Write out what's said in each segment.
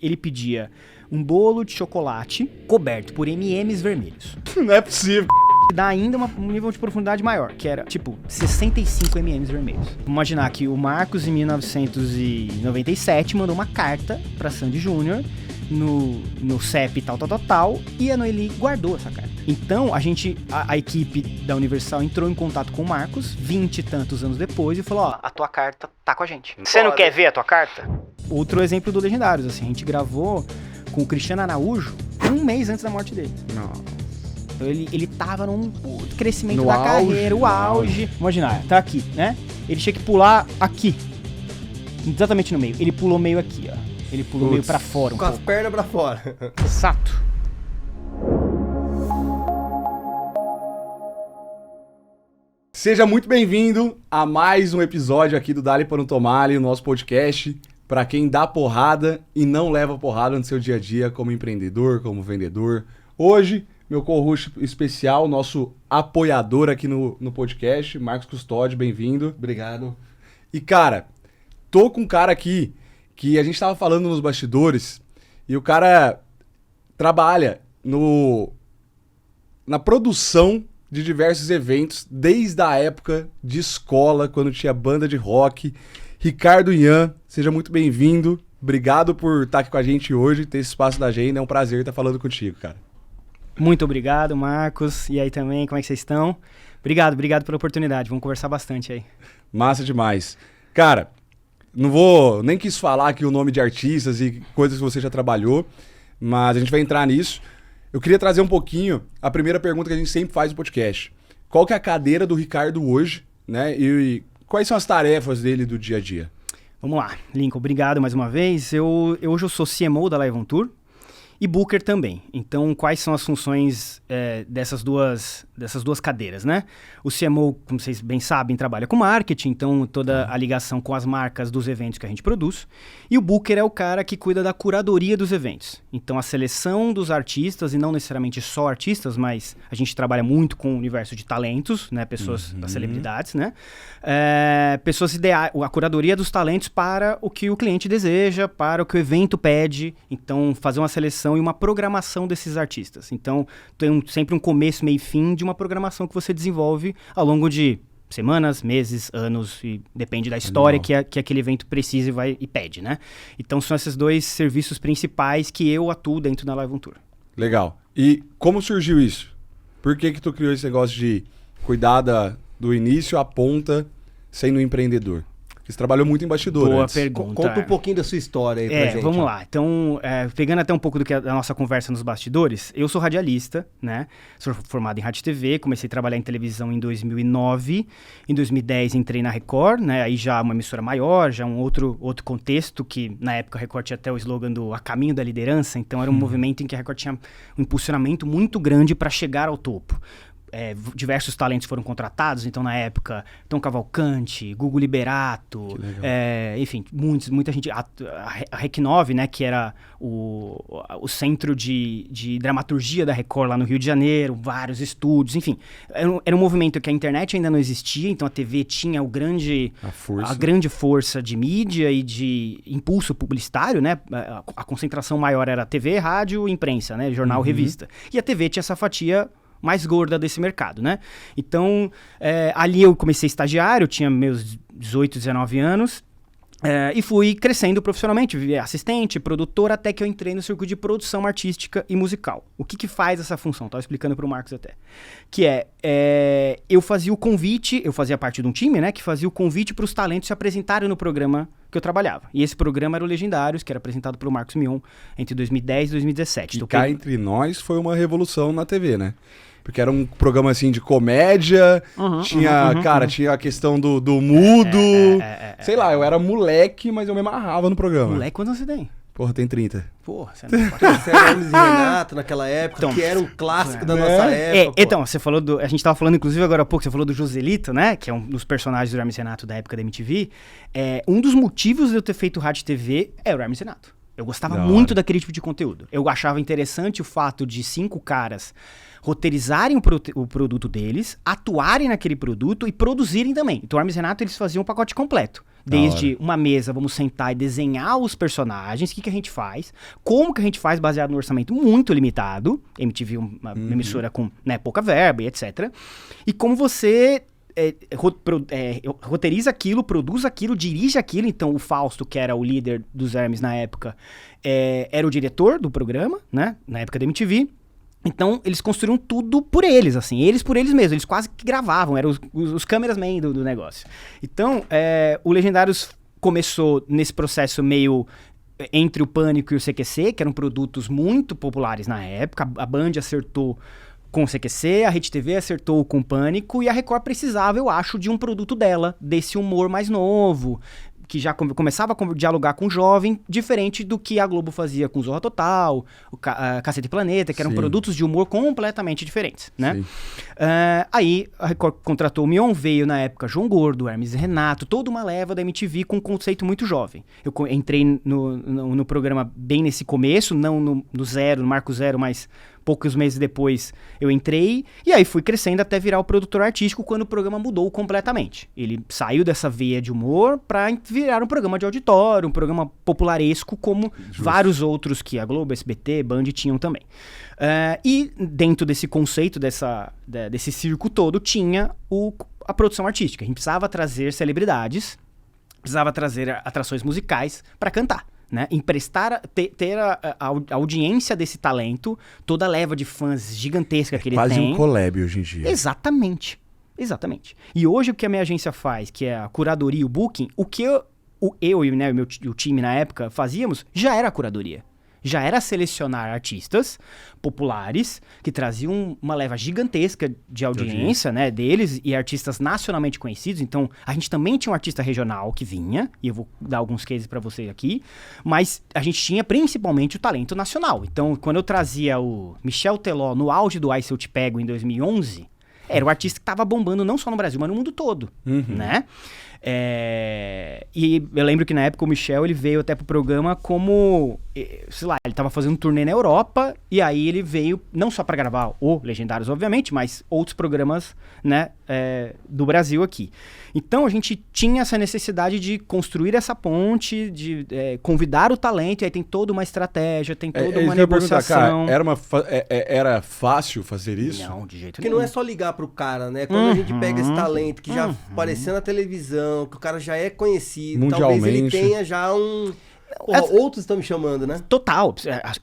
Ele pedia um bolo de chocolate coberto por M&M's vermelhos. Não é possível. Dá ainda um nível de profundidade maior, que era, tipo, 65 M&M's vermelhos. Vamos imaginar que o Marcos, em 1997, mandou uma carta pra Sandy Júnior no CEP tal, e a Noeli guardou essa carta. Então, a equipe da Universal entrou em contato com o Marcos, 20 e tantos anos depois, e falou, ó, a tua carta tá com a gente. Você não quer ver a tua carta? Outro exemplo do Legendários, assim, a gente gravou com o Cristiano Araújo um mês antes da morte dele. Não. Então ele tava num crescimento No da auge, carreira, o auge. Imaginar, tá aqui, né? Ele tinha que pular aqui, exatamente no meio. Ele pulou meio aqui, ó. Ele pulou meio pra fora com as pernas pra fora. Exato. Seja muito bem-vindo a mais um episódio aqui do Dali para não Tomar, o nosso podcast para quem dá porrada e não leva porrada no seu dia a dia como empreendedor, como vendedor. Hoje, meu co-host especial, nosso apoiador aqui no podcast, Marcos Custódio, bem-vindo. Obrigado. E, cara, tô com um cara aqui que a gente tava falando nos bastidores e o cara trabalha na produção de diversos eventos, desde a época de escola, quando tinha banda de rock. Ricardo Ian, seja muito bem-vindo. Obrigado por estar aqui com a gente hoje, ter esse espaço da agenda. É um prazer estar falando contigo, cara. Muito obrigado, Marcos. E aí também, como é que vocês estão? Obrigado pela oportunidade. Vamos conversar bastante aí. Massa demais. Cara, nem quis falar aqui o nome de artistas e coisas que você já trabalhou, mas a gente vai entrar nisso. Eu queria trazer um pouquinho a primeira pergunta que a gente sempre faz no podcast. Qual que é a cadeira do Ricardo hoje, né? E quais são as tarefas dele do dia a dia? Vamos lá, Lincoln, obrigado mais uma vez. Hoje eu sou CMO da Live On Tour e Booker também. Então, quais são as funções dessas duas cadeiras, né? O CMO, como vocês bem sabem, trabalha com marketing, então toda a ligação com as marcas dos eventos que a gente produz. E o Booker é o cara que cuida da curadoria dos eventos. Então, a seleção dos artistas, e não necessariamente só artistas, mas a gente trabalha muito com o universo de talentos, né? Pessoas, das celebridades, né? Pessoas ideais, a curadoria dos talentos para o que o cliente deseja, para o que o evento pede. Então, fazer uma seleção e uma programação desses artistas. Então, tem sempre um começo, meio e fim de uma programação que você desenvolve ao longo de semanas, meses, anos, e depende da história que aquele evento precisa e pede, né? Então, são esses dois serviços principais que eu atuo dentro da Live On Tour. Legal. E como surgiu isso? Por que tu criou esse negócio de cuidar do início à ponta sendo um empreendedor? Você trabalhou muito em bastidor Boa antes. pergunta. Conta um pouquinho da sua história aí pra gente. Vamos lá. Então, pegando até um pouco da nossa conversa nos bastidores, eu sou radialista, né? Sou formado em rádio e TV, comecei a trabalhar em televisão em 2009. Em 2010 entrei na Record, né? Aí já uma emissora maior, já um outro contexto, que na época a Record tinha até o slogan do A Caminho da Liderança, então era um movimento em que a Record tinha um impulsionamento muito grande para chegar ao topo. Diversos talentos foram contratados, então na época Tom Cavalcante, Gugu Liberato, enfim, muita gente, a Rec 9, né, que era o centro de dramaturgia da Record lá no Rio de Janeiro, vários estúdios, enfim, era um movimento que a internet ainda não existia, então a TV tinha a grande força de mídia e de impulso publicitário, né, a concentração maior era TV, rádio, imprensa, né, jornal, revista, e a TV tinha essa fatia mais gorda desse mercado, né? Então, ali eu comecei estagiário, tinha meus 18, 19 anos, e fui crescendo profissionalmente, assistente, produtor, até que eu entrei no circuito de produção artística e musical. O que faz essa função? Estava explicando para o Marcos até. Que eu fazia o convite, eu fazia parte de um time, né, que fazia o convite para os talentos se apresentarem no programa que eu trabalhava. E esse programa era o Legendários, que era apresentado pelo Marcos Mion entre 2010 e 2017. E cá entre nós foi uma revolução na TV, né? Porque era um programa, assim, de comédia, tinha a questão do mudo, sei lá, eu era moleque, mas eu me amarrava no programa. Moleque, quantos você tem? Porra, tem 30. Porra, você não Você era Hermes e Renato naquela época, então, que era um clássico da nossa época. Então, você falou a gente tava falando, inclusive, agora há pouco, você falou do Joselito, né? Que é um dos personagens do Hermes e Renato da época da MTV. Um dos motivos de eu ter feito rádio e TV é o Hermes e Renato. Eu gostava muito daquele tipo de conteúdo. Eu achava interessante o fato de 5 caras roteirizarem o produto deles, atuarem naquele produto e produzirem também. Então, o Hermes e Renato, eles faziam um pacote completo. Desde uma mesa, vamos sentar e desenhar os personagens, o que a gente faz, como que a gente faz baseado no orçamento muito limitado, MTV uma emissora com, né, pouca verba e etc. E como você roteiriza aquilo, produz aquilo, dirige aquilo. Então o Fausto, que era o líder dos Hermes na época, era o diretor do programa, né, na época da MTV. Então, eles construíram tudo por eles, assim, eles por eles mesmos, eles quase que gravavam, eram os cameramen do negócio. Então, o Legendários começou nesse processo meio entre o Pânico e o CQC, que eram produtos muito populares na época. A Band acertou com o CQC, a Rede TV acertou com o Pânico, e a Record precisava, eu acho, de um produto dela, desse humor mais novo, que já começava a dialogar com o jovem, diferente do que a Globo fazia com o Zorra Total, o Cacete e Planeta, que eram produtos de humor completamente diferentes, né? Aí a Record contratou o Mion, veio na época João Gordo, Hermes e Renato, toda uma leva da MTV com um conceito muito jovem. Eu entrei no programa bem nesse começo, não no zero, no marco zero, mas poucos meses depois eu entrei, e aí fui crescendo até virar o produtor artístico quando o programa mudou completamente. Ele saiu dessa veia de humor para virar um programa de auditório, um programa popularesco, como vários outros que a Globo, SBT, Band tinham também. E dentro desse conceito, desse circo todo, tinha a produção artística. A gente precisava trazer celebridades, precisava trazer atrações musicais para cantar. Né? Emprestar, ter a audiência desse talento, toda a leva de fãs gigantesca que ele tem. Quase um collab hoje em dia. Exatamente. E hoje o que a minha agência faz, que é a curadoria e o booking, o que eu e né, o time na época fazíamos, já era a curadoria. Já era selecionar artistas populares que traziam uma leva gigantesca de audiência, né, deles, e artistas nacionalmente conhecidos. Então, a gente também tinha um artista regional que vinha, e eu vou dar alguns cases para vocês aqui, mas a gente tinha principalmente o talento nacional. Então, quando eu trazia o Michel Teló no auge do Ai Se Eu Te Pego em 2011, era o artista que estava bombando não só no Brasil, mas no mundo todo, né? E eu lembro que na época o Michel, ele veio até pro programa como, sei lá, ele tava fazendo um turnê na Europa, e aí ele veio não só para gravar o Legendários, obviamente, mas outros programas, né, do Brasil aqui. Então a gente tinha essa necessidade de construir essa ponte, de convidar o talento, e aí tem toda uma estratégia, tem toda uma negociação. Era fácil fazer isso? Não, de jeito Porque nenhum. não é só ligar pro cara, né? Quando a gente pega esse talento que já apareceu na televisão, que o cara já é conhecido, mundialmente, talvez ele tenha já um... outros estão me chamando, né? Total.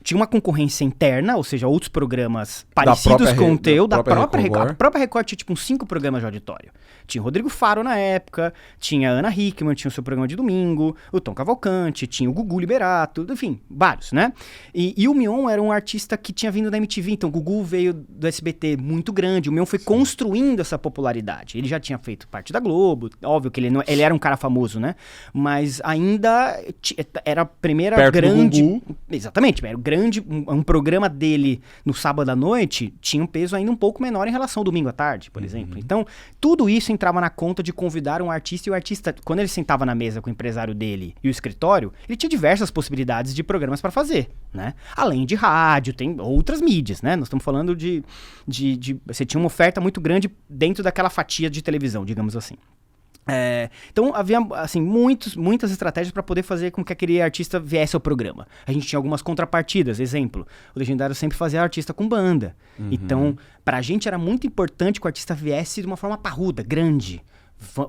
Tinha uma concorrência interna, ou seja, outros programas parecidos com o teu, da própria Record. A própria Record tinha tipo uns 5 programas de auditório. Tinha o Rodrigo Faro na época, tinha a Ana Hickman, tinha o seu programa de domingo, o Tom Cavalcante, tinha o Gugu Liberato, enfim, vários, né? E o Mion era um artista que tinha vindo da MTV, então o Gugu veio do SBT muito grande, o Mion foi construindo essa popularidade. Ele já tinha feito parte da Globo, óbvio que ele era um cara famoso, né? Mas ainda era a primeira perto grande... do Gugu. Exatamente, era um programa dele no sábado à noite tinha um peso ainda um pouco menor em relação ao domingo à tarde, por exemplo. Então, tudo isso entrava na conta de convidar um artista, e o artista, quando ele sentava na mesa com o empresário dele e o escritório, ele tinha diversas possibilidades de programas para fazer, né? Além de rádio, tem outras mídias, né? Nós estamos falando de você tinha uma oferta muito grande dentro daquela fatia de televisão, digamos assim. Então havia assim, muitas estratégias para poder fazer com que aquele artista viesse ao programa. A gente tinha algumas contrapartidas, exemplo, o Legendário sempre fazia artista com banda. Então, pra gente era muito importante que o artista viesse de uma forma parruda, grande.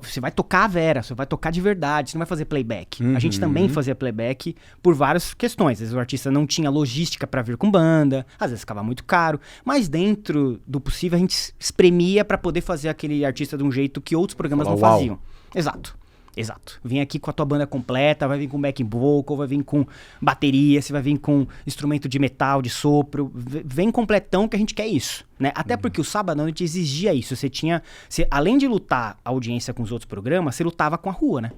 Você vai tocar a Vera, você vai tocar de verdade, você não vai fazer playback. A gente também fazia playback por várias questões. Às vezes o artista não tinha logística para vir com banda, às vezes ficava muito caro, mas dentro do possível a gente espremia para poder fazer aquele artista de um jeito que outros programas não faziam. Exato. Vem aqui com a tua banda completa, vai vir com backing vocal, vai vir com bateria, você vai vir com instrumento de metal, de sopro, vem completão que a gente quer isso, né? Até porque o sábado à noite exigia isso, além de lutar a audiência com os outros programas, você lutava com a rua, né?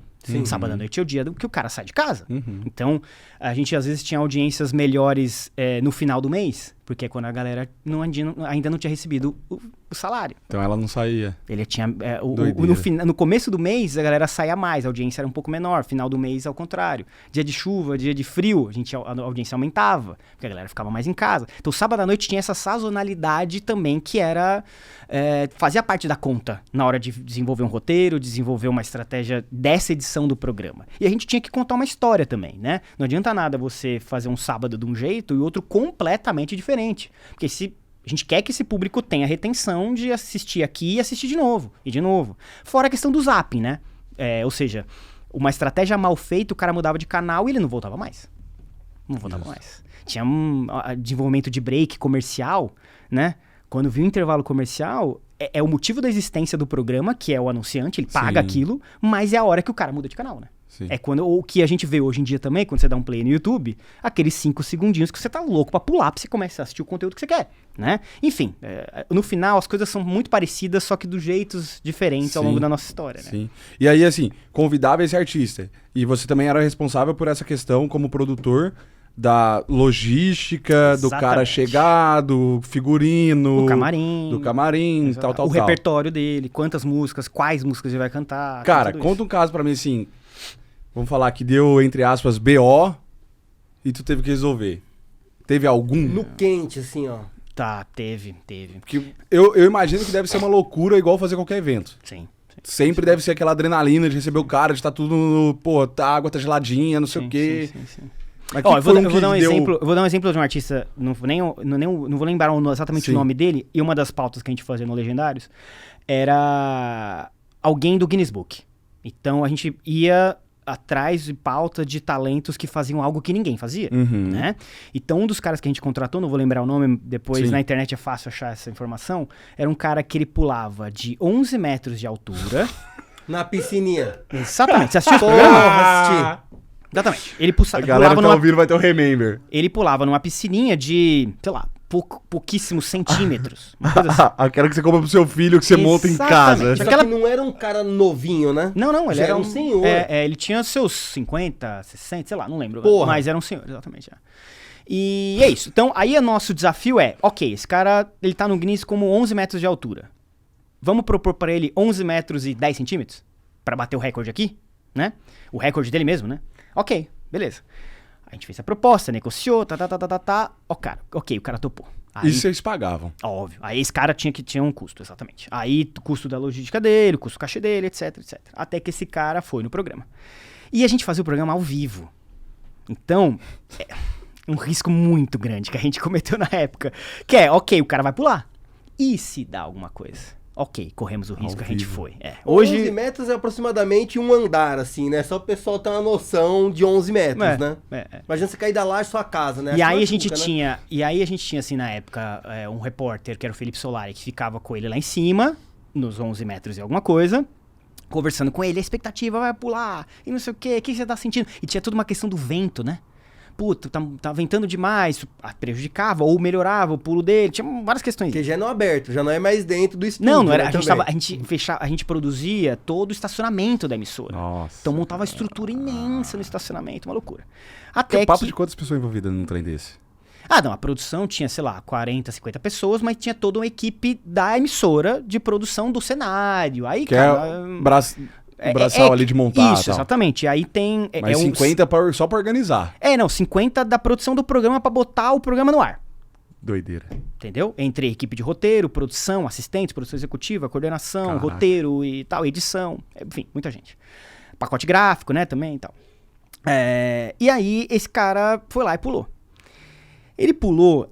Sábado à noite é o dia que o cara sai de casa. Então, a gente às vezes tinha audiências melhores no final do mês, porque é quando a galera ainda não tinha recebido o salário. Então ela não saía. Ele tinha. No começo do mês, a galera saía mais, a audiência era um pouco menor. Final do mês, ao contrário. Dia de chuva, dia de frio, a audiência aumentava, porque a galera ficava mais em casa. Então, sábado à noite tinha essa sazonalidade também que era. Fazia parte da conta na hora de desenvolver um roteiro, desenvolver uma estratégia dessa edição do programa. E a gente tinha que contar uma história também, né? Não adianta nada você fazer um sábado de um jeito e outro completamente diferente. Porque a gente quer que esse público tenha retenção de assistir aqui e assistir de novo, e de novo. Fora a questão do zapping, né? Ou seja, uma estratégia mal feita, o cara mudava de canal e ele não voltava mais. Não voltava mais. Tinha desenvolvimento de break comercial, né? Quando viu o intervalo comercial, é o motivo da existência do programa, que é o anunciante, ele paga aquilo, mas é a hora que o cara muda de canal, né? Sim. O que a gente vê hoje em dia também, quando você dá um play no YouTube, aqueles 5 segundinhos que você tá louco pra pular, pra você começar a assistir o conteúdo que você quer, né? Enfim, no final as coisas são muito parecidas, só que dos jeitos diferentes ao longo da nossa história, né? Sim. E aí, assim, convidava esse artista. E você também era responsável por essa questão como produtor da logística, do cara chegar, do figurino... Do camarim, tal. O repertório dele, quantas músicas, quais músicas ele vai cantar. Cara, conta um caso pra mim, assim... Vamos falar que deu, entre aspas, BO e tu teve que resolver. Teve algum? No quente, assim, ó. Tá, teve. Porque eu imagino que deve ser uma loucura igual fazer qualquer evento. Sim. Sempre deve ser aquela adrenalina de receber o cara, de estar tudo no... Pô, a água tá geladinha, não sei o quê. Sim. Mas eu vou dar um exemplo de um artista, não vou lembrar exatamente o nome dele, e uma das pautas que a gente fazia no Legendários era alguém do Guinness Book. Então a gente ia atrás de pauta de talentos que faziam algo que ninguém fazia, né? Então um dos caras que a gente contratou, não vou lembrar o nome, depois na internet é fácil achar essa informação, era um cara que ele pulava de 11 metros de altura... Na piscininha. Exatamente, você assistiu esse programa? Assisti. Exatamente. Ele a galera que tá ouvindo vai ter o Remember. Ele pulava numa piscininha de, sei lá, pouquíssimos centímetros. Uma coisa assim. Aquela que você compra pro seu filho, que você monta em casa. Só que não era um cara novinho, né? Não, ele era um senhor. Ele tinha seus 50, 60, sei lá, não lembro. Porra. Mas era um senhor, exatamente. E é isso. Então, aí o nosso desafio é, ok, esse cara, ele tá no Guinness como 11 metros de altura. Vamos propor pra ele 11 metros e 10 centímetros? Pra bater o recorde aqui, né? O recorde dele mesmo, né? Ok, beleza. A gente fez a proposta, negociou, Ok, o cara topou. Aí, e vocês pagavam? Óbvio. Aí esse cara tinha um custo, exatamente. Aí o custo da logística dele, o custo do cachê dele, etc. Até que esse cara foi no programa. E a gente fazia o programa ao vivo. Então, é um risco muito grande que a gente cometeu na época. Que é, ok, o cara vai pular. E se dá alguma coisa? Ok, corremos o risco, a gente foi. Hoje... 11 metros é aproximadamente um andar, assim, né? Só o pessoal ter uma noção de 11 metros, né? Imagina você cair da laje da sua casa, né? E aí, a gente tinha, assim, na época, um repórter, que era o Felipe Solari, que ficava com ele lá em cima, nos 11 metros e alguma coisa, conversando com ele, a expectativa vai pular, e não sei o que você tá sentindo? E tinha toda uma questão do vento, né? Puta, tá ventando demais, prejudicava ou melhorava o pulo dele, tinha várias questões. Porque já não é aberto, já não é mais dentro do estúdio. Não era, a gente produzia todo o estacionamento da emissora. Nossa. Então montava uma estrutura imensa no estacionamento, uma loucura. Até papo de quantas pessoas envolvidas num trem desse? A produção tinha, sei lá, 40, 50 pessoas, mas tinha toda uma equipe da emissora de produção do cenário. Aí, que cara... O braçal ali de montar. Isso, exatamente. Aí tem... Mas 50 só pra organizar. 50 da produção do programa pra botar o programa no ar. Doideira. Entendeu? Entre equipe de roteiro, produção, assistentes, produção executiva, coordenação, Caraca. roteiro e tal, edição. Enfim, muita gente. Pacote gráfico, né, também e tal. E aí, esse cara foi lá e pulou. Ele pulou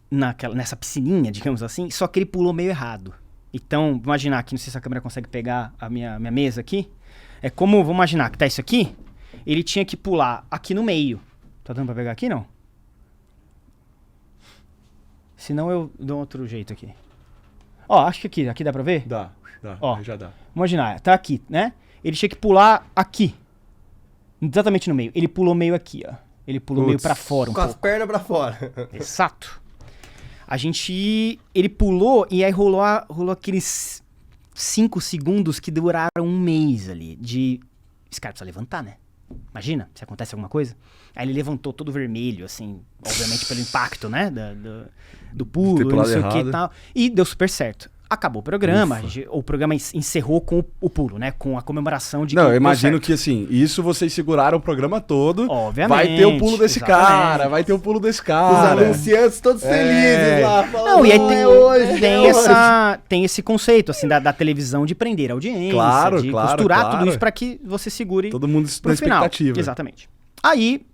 nessa piscininha, digamos assim, só que ele pulou meio errado. Então, vamos imaginar aqui, não sei se a câmera consegue pegar a minha mesa aqui. Vamos imaginar que tá isso aqui. Ele tinha que pular aqui no meio. Tá dando pra pegar aqui, não? Senão eu dou outro jeito aqui. Acho que aqui dá pra ver? Dá, já dá. Imaginar, tá aqui, né? Ele tinha que pular aqui. Exatamente no meio. Ele pulou meio aqui, ó. Ele pulou meio pra fora um pouco. Com as pernas pra fora. Exato. Ele pulou e aí rolou aqueles 5 segundos que duraram um mês ali. Esse cara precisa levantar, né? Imagina, se acontece alguma coisa. Aí ele levantou todo vermelho, assim, obviamente pelo impacto, né, do pulo, não sei o que e tal. E deu super certo. Acabou o programa, o programa encerrou com o pulo, né? Com a comemoração de... Não, eu imagino que, assim, isso vocês seguraram o programa todo. Obviamente. Vai ter o pulo desse cara, vai ter o pulo desse cara. Os anunciantes todos felizes lá. Falando, não, e aí tem esse conceito, assim, da televisão de prender a audiência, de costurar tudo isso pra que você segure todo mundo pro final. Expectativa. Exatamente. Aí...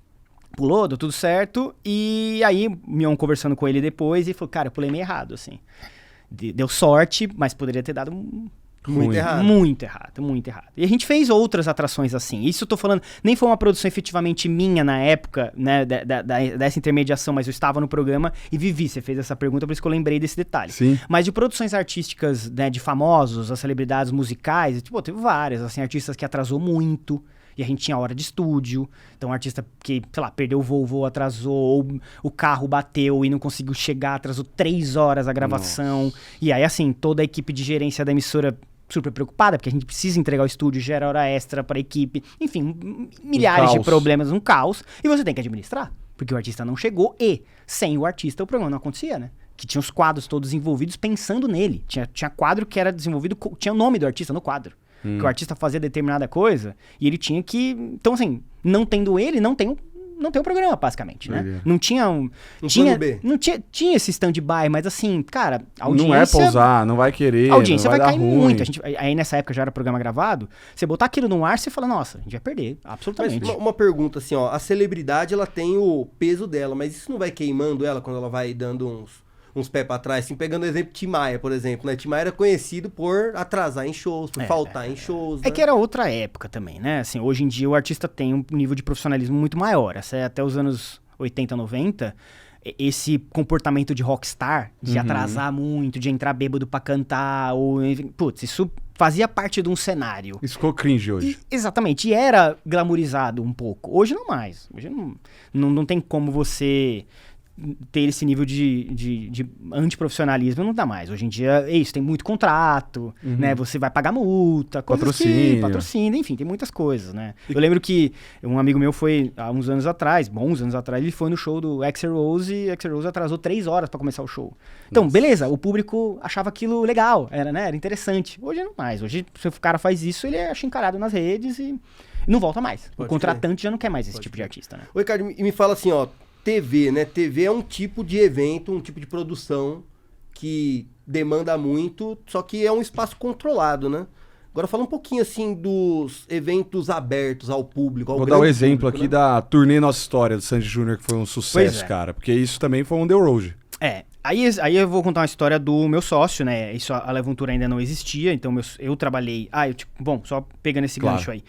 Pulou, deu tudo certo, e aí Mion conversando com ele depois e falou, cara, eu pulei meio errado, assim. Deu sorte, mas poderia ter dado muito errado. Muito errado. E a gente fez outras atrações assim. Isso eu tô falando, nem foi uma produção efetivamente minha na época, né, dessa intermediação, mas eu estava no programa e vivi. Você fez essa pergunta, por isso que eu lembrei desse detalhe. Sim. Mas de produções artísticas, né, de famosos, as celebridades musicais, tipo, teve várias, assim, artistas que atrasou muito. E a gente tinha hora de estúdio. Então, um artista que, sei lá, perdeu o voo, atrasou, ou o carro bateu e não conseguiu chegar, atrasou 3 horas a gravação. Nossa. E aí, assim, toda a equipe de gerência da emissora super preocupada, porque a gente precisa entregar o estúdio, gera hora extra para a equipe. Enfim, milhares de problemas, um caos. E você tem que administrar, porque o artista não chegou e, sem o artista, o programa não acontecia, né? Que tinha os quadros todos envolvidos pensando nele. Tinha quadro que era desenvolvido, tinha o nome do artista no quadro. Que o artista fazia determinada coisa e ele tinha que... Então, assim, não tendo ele, não tem o programa, basicamente, né? Não tinha um... Tinha esse stand-by, mas assim, cara, a audiência... Não é pousar, não vai querer, a audiência vai cair ruim. muito. Aí nessa época já era programa gravado, você botar aquilo no ar, você fala, nossa, a gente vai perder, absolutamente. Mas uma pergunta assim, ó, a celebridade, ela tem o peso dela, mas isso não vai queimando ela quando ela vai dando uns pés pra trás, assim, pegando o exemplo de Tim Maia, por exemplo, né? Tim Maia era conhecido por atrasar em shows, por faltar em shows, né? É que era outra época também, né? Assim, hoje em dia o artista tem um nível de profissionalismo muito maior. Até os anos 80, 90, esse comportamento de rockstar, de atrasar muito, de entrar bêbado pra cantar, ou... Putz, isso fazia parte de um cenário. Isso ficou cringe hoje. Exatamente, e era glamourizado um pouco. Hoje não mais. Hoje não tem como você... ter esse nível de antiprofissionalismo, não dá mais. Uns dia, é isso, tem muito contrato, né? Você vai pagar multa, patrocínio, enfim, tem muitas coisas, né? Eu lembro que um amigo meu foi, há bons anos atrás, ele foi no show do Axl Rose e Axl Rose atrasou 3 horas pra começar o show. Então, beleza, o público achava aquilo legal, era interessante. Hoje não mais. Hoje, se o cara faz isso, ele é achincalhado nas redes e não volta mais. O contratante já não quer mais esse tipo de artista, né? Ô, Ricardo, me fala assim, ó, TV, né? TV é um tipo de evento, um tipo de produção que demanda muito, só que é um espaço controlado, né? Agora fala um pouquinho, assim, dos eventos abertos ao público, Vou dar um exemplo aqui, né? Da turnê Nossa História, do Sandy Júnior, que foi um sucesso, cara. Porque isso também foi um The Road. Aí eu vou contar uma história do meu sócio, né? Isso, a Levantura ainda não existia, então eu trabalhei... bom, só pegando esse gancho aí.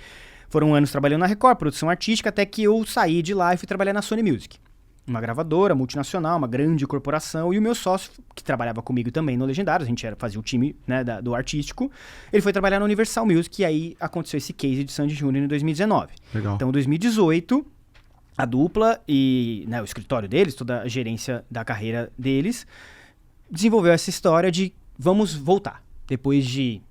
Foram anos trabalhando na Record, produção artística, até que eu saí de lá e fui trabalhar na Sony Music. Uma gravadora multinacional, uma grande corporação, e o meu sócio, que trabalhava comigo também no Legendário, a gente fazia o time, né, do artístico, ele foi trabalhar na Universal Music, e aí aconteceu esse case de Sandy Júnior em 2019. Legal. Então, em 2018, a dupla e, né, o escritório deles, toda a gerência da carreira deles, desenvolveu essa história de vamos voltar. Depois de...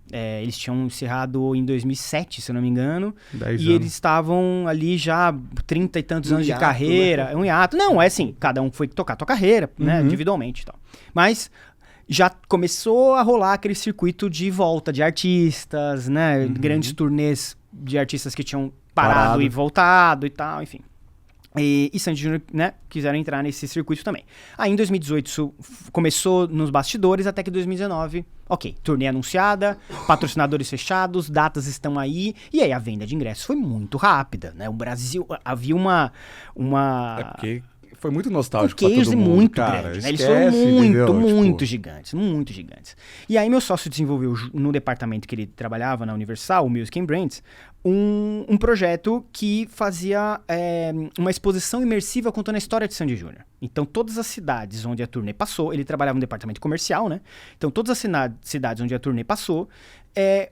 eles tinham encerrado em 2007, se eu não me engano. 10 e anos. eles estavam ali já 30 e tantos anos de carreira. Né? Um hiato. Não, é assim, cada um foi tocar a tua carreira, né, individualmente e tal. Mas já começou a rolar aquele circuito de volta de artistas, né? Grandes turnês de artistas que tinham parado e voltado e tal, enfim. E Sandy Júnior, né, quiseram entrar nesse circuito também. Aí em 2018 isso começou nos bastidores, até que em 2019, turnê anunciada, patrocinadores fechados, datas estão aí, e aí a venda de ingressos foi muito rápida, né? O Brasil, havia uma... É porque foi muito nostálgico pra todo mundo, muito cara. Grande, né? Eles foram muito gigantes. E aí meu sócio desenvolveu, no departamento que ele trabalhava na Universal, o Music and Brands, um projeto que fazia uma exposição imersiva contando a história de Sandy Júnior. Então, todas as cidades onde a turnê passou, ele trabalhava no departamento comercial, né? Então, todas as cidades onde a turnê passou,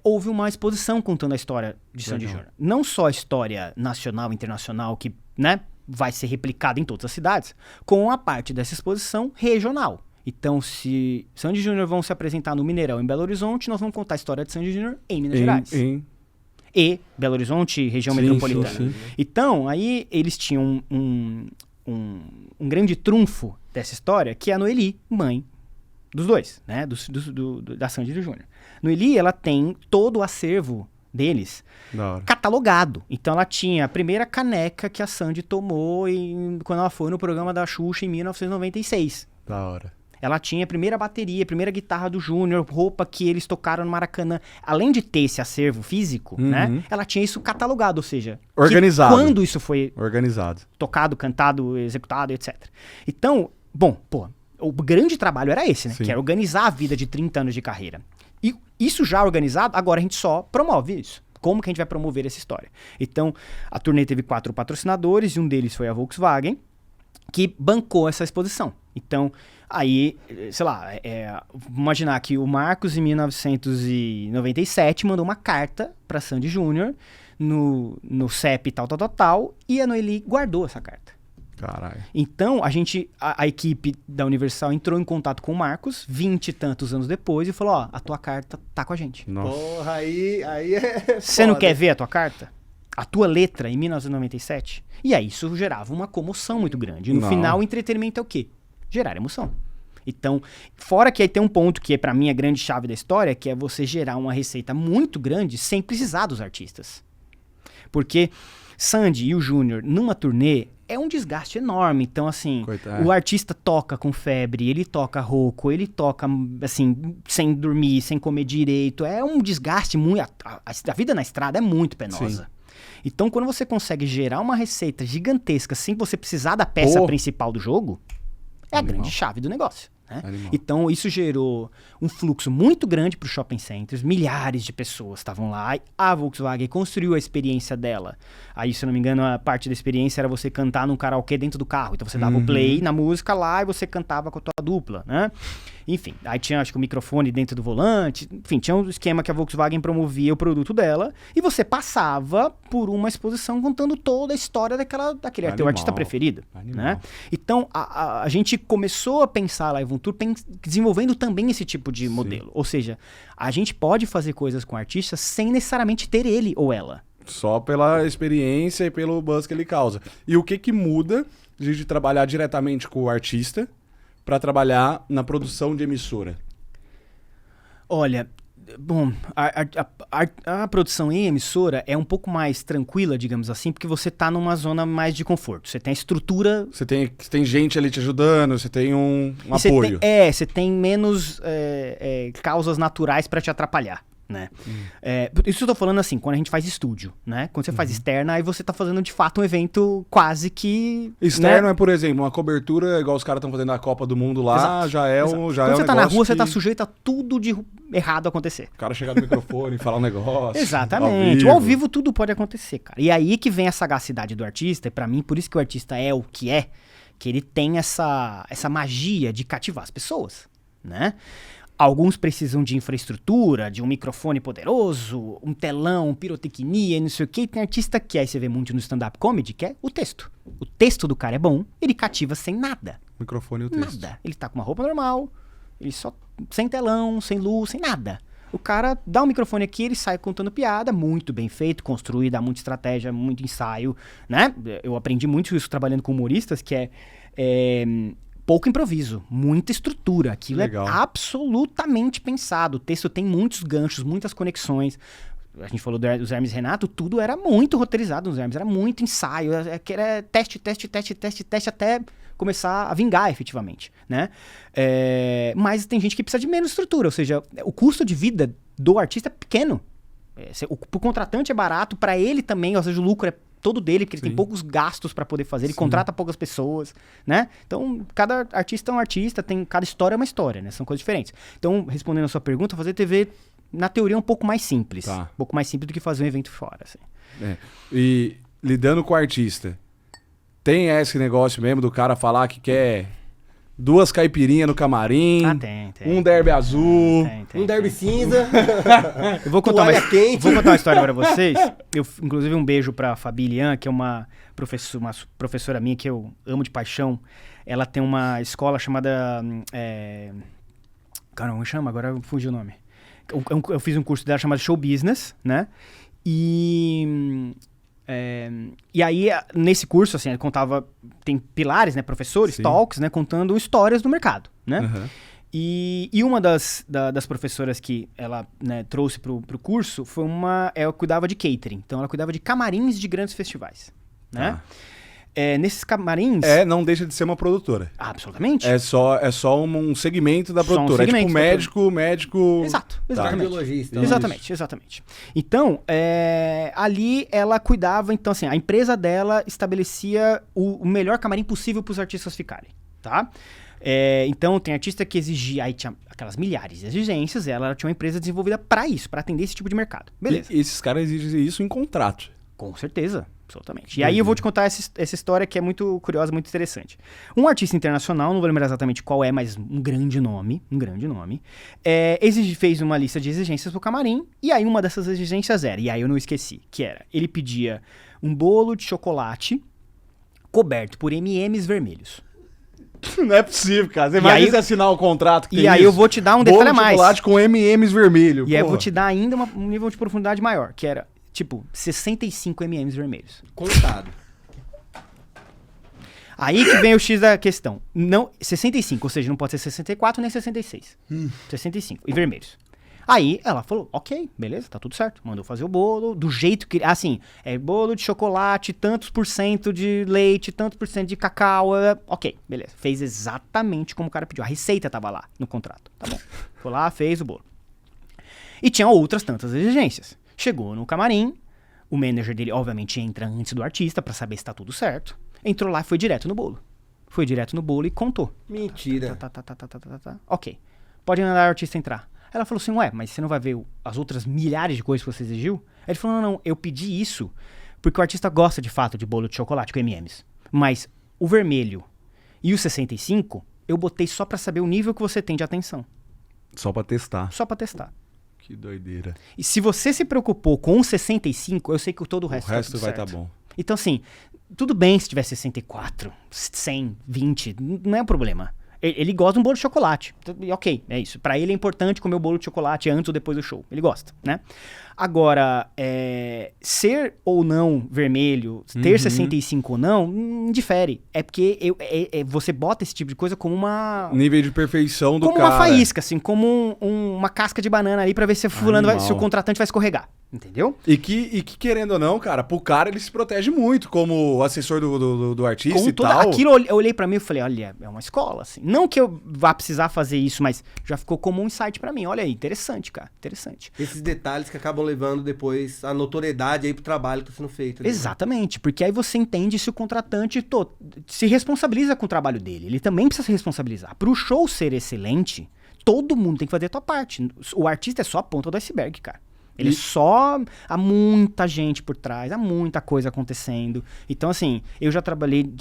houve uma exposição contando a história de Sandy Júnior. Não só a história nacional, internacional, que, né, vai ser replicada em todas as cidades, com a parte dessa exposição regional. Então, se Sandy Júnior vão se apresentar no Mineirão, em Belo Horizonte, nós vamos contar a história de Sandy Júnior em Minas Gerais. e Belo Horizonte, região Sim, metropolitana. sim. Então, aí eles tinham um grande trunfo dessa história, que é a Noeli, mãe dos dois, né? Da Sandy e do Júnior. Noeli, ela tem todo o acervo deles Da hora. catalogado. Então ela tinha a primeira caneca que a Sandy tomou quando ela foi no programa da Xuxa em 1996. Da hora. Ela tinha a primeira bateria, a primeira guitarra do Júnior, roupa que eles tocaram no Maracanã. Além de ter esse acervo físico, né? Ela tinha isso catalogado, ou seja... Organizado. Quando isso foi Organizado. tocado, cantado, executado, etc. Então, bom, o grande trabalho era esse, né? Sim. Que era organizar a vida de 30 anos de carreira. E isso já organizado, agora a gente só promove isso. Como que a gente vai promover essa história? Então, a turnê teve 4 patrocinadores e um deles foi a Volkswagen, que bancou essa exposição. Então, aí, sei lá, vamos imaginar que o Marcos, em 1997, mandou uma carta para Sandy Júnior no CEP tal, e a Noeli guardou essa carta. Caralho. Então, a equipe da Universal entrou em contato com o Marcos, 20 e tantos anos depois, e falou, ó, a tua carta tá com a gente. Nossa. Porra, aí é Você não foda. quer ver a tua carta? A tua letra, em 1997? E aí isso gerava uma comoção muito grande. E no Não. final, o entretenimento é o quê? Gerar emoção. Então, fora que aí tem um ponto que é pra mim a grande chave da história, que é você gerar uma receita muito grande sem precisar dos artistas. Porque Sandy e o Júnior, numa turnê, é um desgaste enorme. Então, assim, Coitado. o artista toca com febre, ele toca rouco, ele toca, assim, sem dormir, sem comer direito. É um desgaste muito... A vida na estrada é muito penosa. Sim. Então, quando você consegue gerar uma receita gigantesca sem você precisar da peça principal do jogo, é a grande chave do negócio. Né? Então, isso gerou um fluxo muito grande para os shopping centers, milhares de pessoas estavam lá, a Volkswagen construiu a experiência dela. Aí, se eu não me engano, a parte da experiência era você cantar num karaokê dentro do carro. Então, você dava o play na música lá e você cantava com a tua dupla, né? Enfim, aí tinha, acho que, o microfone dentro do volante. Enfim, tinha um esquema que a Volkswagen promovia o produto dela e você passava por uma exposição contando toda a história daquele teu artista preferido. Né? Então, a gente começou a pensar a Live on Tour desenvolvendo também esse tipo de modelo. Ou seja, a gente pode fazer coisas com o artista sem necessariamente ter ele ou ela. Só pela experiência e pelo buzz que ele causa. E o que trabalhar de gente trabalhar diretamente com o artista para trabalhar na produção de emissora? Olha, bom, a produção em emissora é um pouco mais tranquila, digamos assim, porque você tá numa zona mais de conforto. Você tem a estrutura... Você tem gente ali te ajudando, você tem um apoio. Você tem menos causas naturais para te atrapalhar. Né? Isso eu tô falando assim, quando a gente faz estúdio, né? Quando você faz externa, aí você tá fazendo de fato um evento quase que... Externo é, por exemplo, uma cobertura igual os caras estão fazendo na Copa do Mundo lá, Exato. já é Exato. um Quando você tá na negócio rua, você tá que sujeito a tudo de errado acontecer. o cara chegar no microfone e falar um negócio. Exatamente. Ao vivo tudo pode acontecer, cara. E aí que vem a sagacidade do artista, e pra mim, por isso que o artista é o que é, que ele tem essa magia de cativar as pessoas, né? Alguns precisam de infraestrutura, de um microfone poderoso, um telão, pirotecnia e não sei o quê. E tem artista que aí você vê muito no stand-up comedy, que é o texto. O texto do cara é bom, ele cativa sem nada. Microfone e o texto. Nada. Ele tá com uma roupa normal, ele só sem telão, sem luz, sem nada. O cara dá um microfone aqui, ele sai contando piada, muito bem feito, construído, dá muita estratégia, muito ensaio, né? Eu aprendi muito isso trabalhando com humoristas, que é pouco improviso, muita estrutura. Aquilo Legal. é absolutamente pensado. O texto tem muitos ganchos, muitas conexões. A gente falou dos Hermes e Renato, tudo era muito roteirizado nos Hermes, era muito ensaio, era teste, até começar a vingar efetivamente, né? Mas tem gente que precisa de menos estrutura, ou seja, o custo de vida do artista é pequeno. Pro contratante é barato, para ele também, ou seja, o lucro é todo dele, porque ele tem poucos gastos para poder fazer, ele contrata poucas pessoas, né? Então, cada artista é um artista, cada história é uma história, né? São coisas diferentes. Então, respondendo a sua pergunta, fazer TV, na teoria, é um pouco mais simples. Tá. Um pouco mais simples do que fazer um evento fora, assim. E lidando com o artista, tem esse negócio mesmo do cara falar que quer 2 caipirinhas no camarim, Tem. um derby azul, Um derby cinza. Eu vou contar Toalha quente. Vou contar uma história para vocês. Inclusive, um beijo pra Fabi Lian, que é uma professora minha que eu amo de paixão. Ela tem uma escola chamada... Cara, como chama? Agora fugiu o nome. Eu fiz um curso dela chamado Show Business, né? E aí, nesse curso, assim, ele contava... Tem pilares, né? Professores, Sim. talks, né? Contando histórias do mercado, né? Aham. E uma das professoras que ela, né, trouxe pro curso foi ela cuidava de catering. Então, ela cuidava de camarins de grandes festivais, né? Nesses camarins... Não deixa de ser uma produtora. Absolutamente. É só um segmento da Só um produtora. segmento É tipo da médico... Exato, exatamente. Cardiologista. Exatamente. Então, ali ela cuidava, então assim, a empresa dela estabelecia o melhor camarim possível para os artistas ficarem, tá? Então, tem artista que exigia, aí tinha aquelas milhares de exigências, ela tinha uma empresa desenvolvida para isso, para atender esse tipo de mercado. Beleza. E esses caras exigem isso em contrato. Com certeza, absolutamente. E aí eu vou te contar essa história que é muito curiosa, muito interessante. Um artista internacional, não vou lembrar exatamente qual é, mas um grande nome, fez uma lista de exigências pro camarim, e aí uma dessas exigências era, e aí eu não esqueci, que era, ele pedia um bolo de chocolate coberto por M&M's vermelhos. Não é possível, cara. Você E vai aí- assinar o contrato que E tem aí isso. eu vou te dar um Bolo detalhe a de mais. chocolate com M&M's vermelho. E aí eu porra. vou te dar ainda um nível de profundidade maior, que era, tipo, 65 M&M's vermelhos. Contado. Aí que vem o X da questão. Não, 65, ou seja, não pode ser 64 nem 66. 65, e vermelhos. Aí ela falou, ok, beleza, tá tudo certo. Mandou fazer o bolo do jeito que... Assim, bolo de chocolate, tantos por cento de leite, tantos por cento de cacau. Ok, beleza. Fez exatamente como o cara pediu. A receita tava lá no contrato. Tá bom. Foi lá, fez o bolo. E tinha outras tantas exigências. Chegou no camarim, o manager dele, obviamente, entra antes do artista pra saber se tá tudo certo. Entrou lá e foi direto no bolo. Foi direto no bolo e contou. Mentira. Tá. Ok. Pode mandar o artista entrar. Ela falou assim, ué, mas você não vai ver as outras milhares de coisas que você exigiu? Aí ele falou, não, eu pedi isso porque o artista gosta de fato de bolo de chocolate com M&M's. Mas o vermelho e o 65, eu botei só pra saber o nível que você tem de atenção. Só pra testar. Só pra testar. Que doideira. E se você se preocupou com o 65, eu sei que todo o resto O resto tudo vai estar certo. bom. Então, assim, tudo bem se tiver 64, 100, 20, não é um problema. Ele gosta de um bolo de chocolate. E ok, é isso. Pra ele é importante comer o bolo de chocolate antes ou depois do show. Ele gosta, né? Agora, ser ou não vermelho, ter 65 ou não difere. É porque você bota esse tipo de coisa como uma... Nível de perfeição do como cara. uma faísca, assim, como uma casca de banana ali pra ver se se o contratante vai escorregar. Entendeu? E que, querendo ou não, cara, pro cara ele se protege muito como assessor do artista Com e toda, tal. aquilo eu olhei pra mim e falei, olha, é uma escola, assim. Não que eu vá precisar fazer isso, mas já ficou como um insight pra mim. Olha aí, interessante, cara, interessante. Esses detalhes que acabam levando depois a notoriedade aí pro trabalho que tá sendo feito. Né? Exatamente, porque aí você entende se o contratante se responsabiliza com o trabalho dele. Ele também precisa se responsabilizar. Pro show ser excelente, todo mundo tem que fazer a sua parte. O artista é só a ponta do iceberg, cara. Ele só... Há muita gente por trás, há muita coisa acontecendo. Então, assim, eu já trabalhei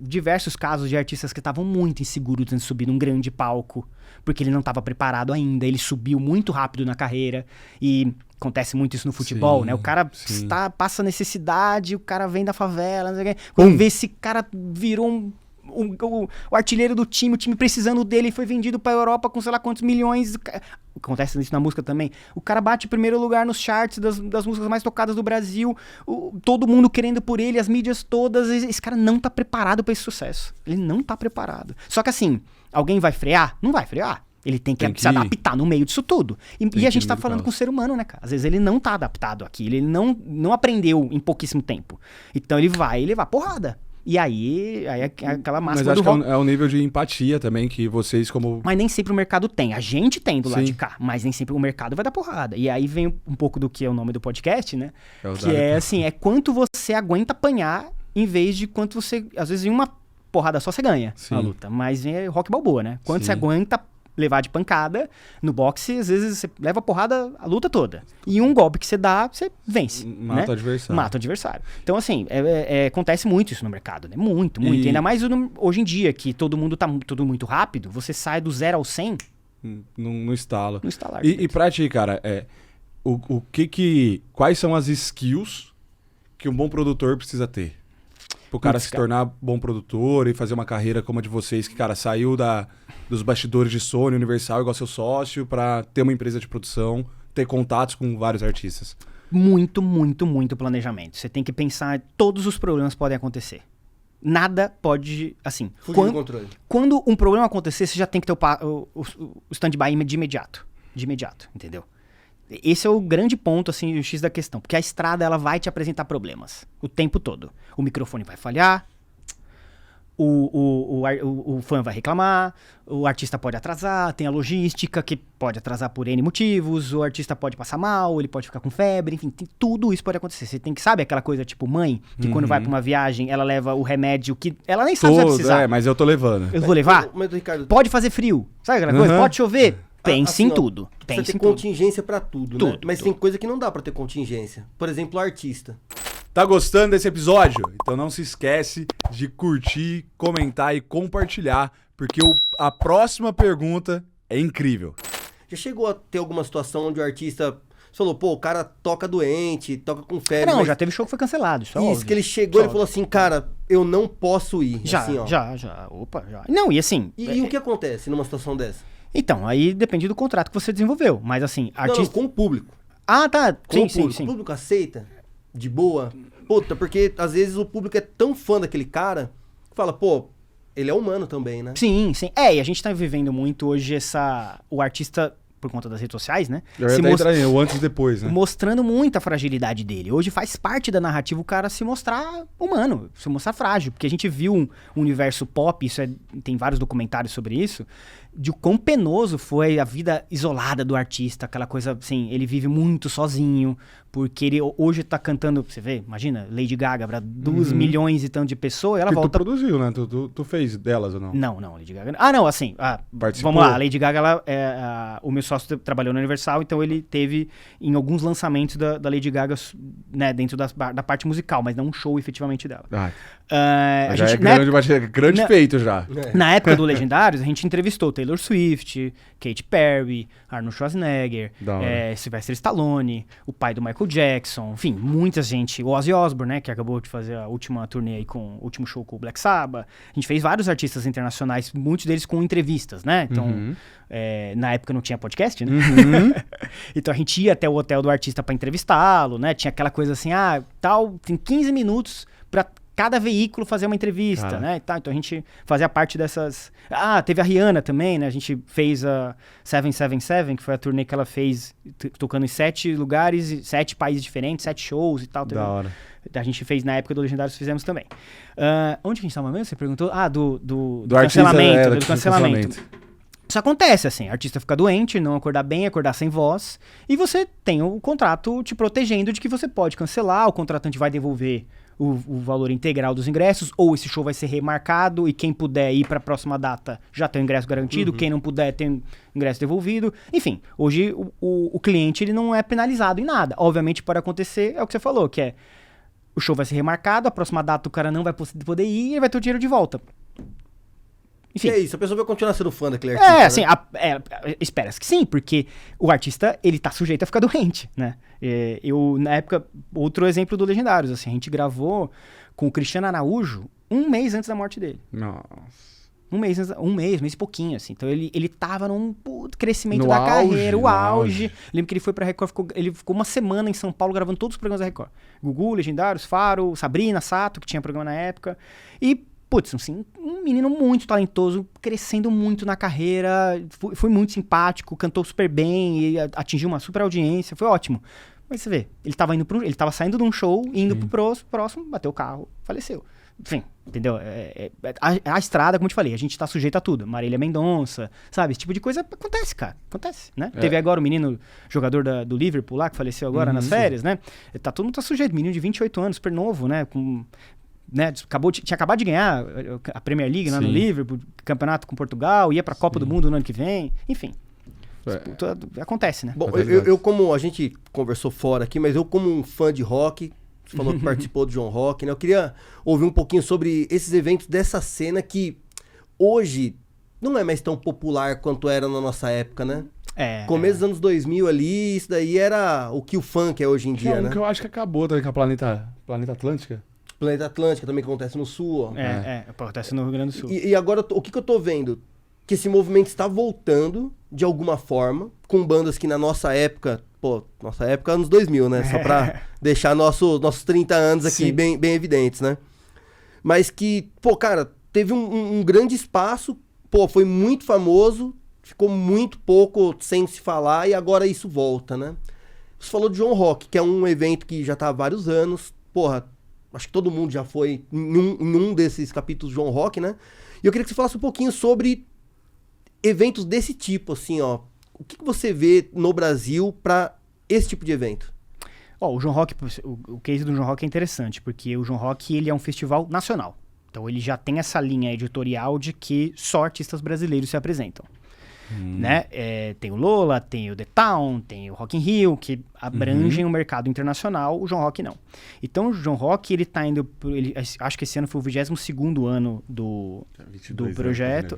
diversos casos de artistas que estavam muito inseguros de subir num grande palco, porque ele não estava preparado ainda. Ele subiu muito rápido na carreira e... Acontece muito isso no futebol, Sim, né? O cara sim. passa necessidade, o cara vem da favela, não sei o quê. Quando vê esse cara virou o artilheiro do time, o time precisando dele, foi vendido pra Europa com sei lá quantos milhões. Acontece isso na música também. O cara bate em primeiro lugar nos charts das músicas mais tocadas do Brasil, todo mundo querendo por ele, as mídias todas. Esse cara não tá preparado pra esse sucesso. Ele não tá preparado. Só que assim, alguém vai frear? Não vai frear. Ele tem que se adaptar no meio disso tudo. E a gente tá falando com o ser humano, né, cara? Às vezes ele não tá adaptado àquilo, ele não aprendeu em pouquíssimo tempo. Então ele vai levar porrada. E aí é aquela máxima Mas acho do que é um nível de empatia também que vocês como... Mas nem sempre o mercado tem. A gente tem do lado Sim. de cá, mas nem sempre o mercado vai dar porrada. E aí vem um pouco do que é o nome do podcast, né? É o Que Dário. é assim, é quanto você aguenta apanhar em vez de quanto você... Às vezes em uma porrada só você ganha Sim. a luta. Mas é rock balboa, né? Quanto Sim. você aguenta levar de pancada no boxe, às vezes você leva a porrada a luta toda. E um golpe que você dá, você vence. Mata né? o adversário. Mata o adversário. Então, assim, acontece muito isso no mercado, né? Muito, muito. E- Ainda mais hoje em dia, que todo mundo tá tudo muito rápido, você sai do 0 ao 100 No estalo. no instalar. E pra ti, cara, quais são as skills que um bom produtor precisa ter? Pro cara Putz, se cara. tornar bom produtor e fazer uma carreira como a de vocês, que, cara, saiu dos bastidores de Sony, Universal, igual seu sócio, pra ter uma empresa de produção, ter contatos com vários artistas. muito, muito, muito planejamento. Você tem que pensar, todos os problemas podem acontecer. Nada pode, assim... Fugir do controle. Quando um problema acontecer, você já tem que ter o stand-by de imediato. De imediato, entendeu? Esse é o grande ponto, assim, o X da questão. Porque a estrada, ela vai te apresentar problemas o tempo todo. O microfone vai falhar, o fã vai reclamar, o artista pode atrasar, tem a logística que pode atrasar por N motivos, o artista pode passar mal, ele pode ficar com febre, enfim, tudo isso pode acontecer. Você tem que, sabe aquela coisa tipo mãe, que quando vai pra uma viagem, ela leva o remédio que ela nem sabe se vai precisar. Mas eu tô levando. Eu vou levar? Mas, Ricardo, Pode fazer frio, sabe aquela coisa? Pode chover? Pense assim, em ó, tudo. Precisa Pense ter em tudo. contingência pra tudo, né? Tudo, Mas tudo. tem coisa que não dá pra ter contingência. Por exemplo, o artista. Tá gostando desse episódio? Então não se esquece de curtir, comentar e compartilhar, porque a próxima pergunta é incrível. Já chegou a ter alguma situação onde o artista falou, pô, o cara toca doente, toca com febre. Não, mas... já teve show que foi cancelado, isso é Isso, óbvio. que ele chegou e falou assim, cara, eu não posso ir. Já, assim, ó. já. Opa, já. Não, e assim... E o que acontece numa situação dessa? Então, aí depende do contrato que você desenvolveu. Mas assim, Não, com o público. Ah, tá. Com Sim, o público. sim. O público aceita? De boa? Puta, porque às vezes o público é tão fã daquele cara que fala, pô, ele é humano também, né? Sim. E a gente tá vivendo muito hoje o artista, por conta das redes sociais, né? Eu ia até entrar aí, o antes e depois, né? Mostrando muita fragilidade dele. Hoje faz parte da narrativa o cara se mostrar humano, se mostrar frágil. Porque a gente viu um universo pop, tem vários documentários sobre isso, de quão penoso foi a vida isolada do artista, aquela coisa assim, ele vive muito sozinho, porque ele hoje tá cantando, você vê, imagina, Lady Gaga pra 2 milhões e tanto de pessoas, e ela Que volta... tu produziu, né? Tu fez delas ou não? Não, Lady Gaga... Ah, não, assim, Participou? vamos lá, a Lady Gaga, o meu sócio trabalhou na Universal, então ele teve em alguns lançamentos da Lady Gaga, né, dentro da parte musical, mas não um show efetivamente dela. Ah, já é grande feito já. Na época do Legendários, a gente entrevistou Taylor Swift, Katy Perry, Arnold Schwarzenegger, Sylvester Stallone, o pai do Michael Jackson, enfim, muita gente. O Ozzy Osbourne, né, que acabou de fazer a última turnê aí o último show com o Black Sabbath. A gente fez vários artistas internacionais, muitos deles com entrevistas, né? Então, na época não tinha podcast, né? Então a gente ia até o hotel do artista pra entrevistá-lo, né? Tinha aquela coisa assim, tem 15 minutos pra cada veículo fazer uma entrevista, né? E tal. Então a gente fazia parte dessas... teve a Rihanna também, né? A gente fez a 777, que foi a turnê que ela fez tocando em 7 lugares, 7 países diferentes, 7 shows e tal. Da hora. A gente fez na época do Legendários, fizemos também. Onde que a gente tava mesmo? Você perguntou? Do artista, cancelamento. Do cancelamento. Isso acontece, assim, o artista fica doente, não acordar bem, acordar sem voz, e você tem o contrato te protegendo de que você pode cancelar, o contratante vai devolver o valor integral dos ingressos, ou esse show vai ser remarcado, e quem puder ir para a próxima data já tem o ingresso garantido, quem não puder tem o ingresso devolvido. Enfim, hoje o cliente ele não é penalizado em nada. Obviamente pode acontecer, é o que você falou, que é o show vai ser remarcado, a próxima data o cara não vai poder ir, e ele vai ter o dinheiro de volta. Enfim. E é isso, a pessoa vai continuar sendo fã daquele artista, assim, né? espera-se que sim, porque o artista, ele tá sujeito a ficar doente, né? Na época, outro exemplo do Legendários, assim, a gente gravou com o Cristiano Araújo 1 mês antes da morte dele. Nossa. 1 mês e pouquinho, assim. Então ele tava num crescimento No da auge, carreira, o no auge. auge. Lembro que ele foi pra Record, ele ficou uma semana em São Paulo gravando todos os programas da Record. Gugu, Legendários, Faro, Sabrina, Sato, que tinha programa na época. E putz, assim, um menino muito talentoso, crescendo muito na carreira, foi muito simpático, cantou super bem, e atingiu uma super audiência, foi ótimo. Mas você vê, ele tava saindo de um show, indo pro próximo, bateu o carro, faleceu. Enfim, entendeu? A estrada, como eu te falei, a gente tá sujeito a tudo. Marília Mendonça, sabe? Esse tipo de coisa acontece, cara. Acontece, né? Teve agora o menino, jogador do Liverpool lá, que faleceu agora nas férias, né? Todo mundo tá sujeito. Menino de 28 anos, super novo, né? Né, tinha acabado de ganhar a Premier League lá no Liverpool, campeonato com Portugal, ia pra Copa do Mundo no ano que vem, enfim. Acontece, né? Bom, eu como a gente conversou fora aqui, mas eu como um fã de rock, você falou que participou do João Rock, né? Eu queria ouvir um pouquinho sobre esses eventos dessa cena que hoje não é mais tão popular quanto era na nossa época, né? Começo dos anos 2000 ali, isso daí era o que o funk é hoje em dia, né? Que eu acho que acabou também com a Planeta Atlântica. Planeta Atlântica também acontece no Sul, ó. Acontece no Rio Grande do Sul. E agora, o que eu tô vendo? Que esse movimento está voltando, de alguma forma, com bandas que na nossa época Pô, nossa época anos 2000, né? Só pra deixar nossos 30 anos aqui bem evidentes, né? Mas que, pô, cara, teve um grande espaço, pô, foi muito famoso, ficou muito pouco sem se falar e agora isso volta, né? Você falou de João Rock, que é um evento que já tá há vários anos, porra, acho que todo mundo já foi em um desses capítulos de João Rock, né? E eu queria que você falasse um pouquinho sobre eventos desse tipo, assim, ó. O que você vê no Brasil para esse tipo de evento? O João Rock, o case do João Rock é interessante, porque o João Rock ele é um festival nacional. Então ele já tem essa linha editorial de que só artistas brasileiros se apresentam. Né? Tem o Lola, tem o The Town, tem o Rock in Rio, que abrangem o mercado internacional, o João Rock não. Então o João Rock, ele tá indo... acho que esse ano foi o 22º ano do projeto.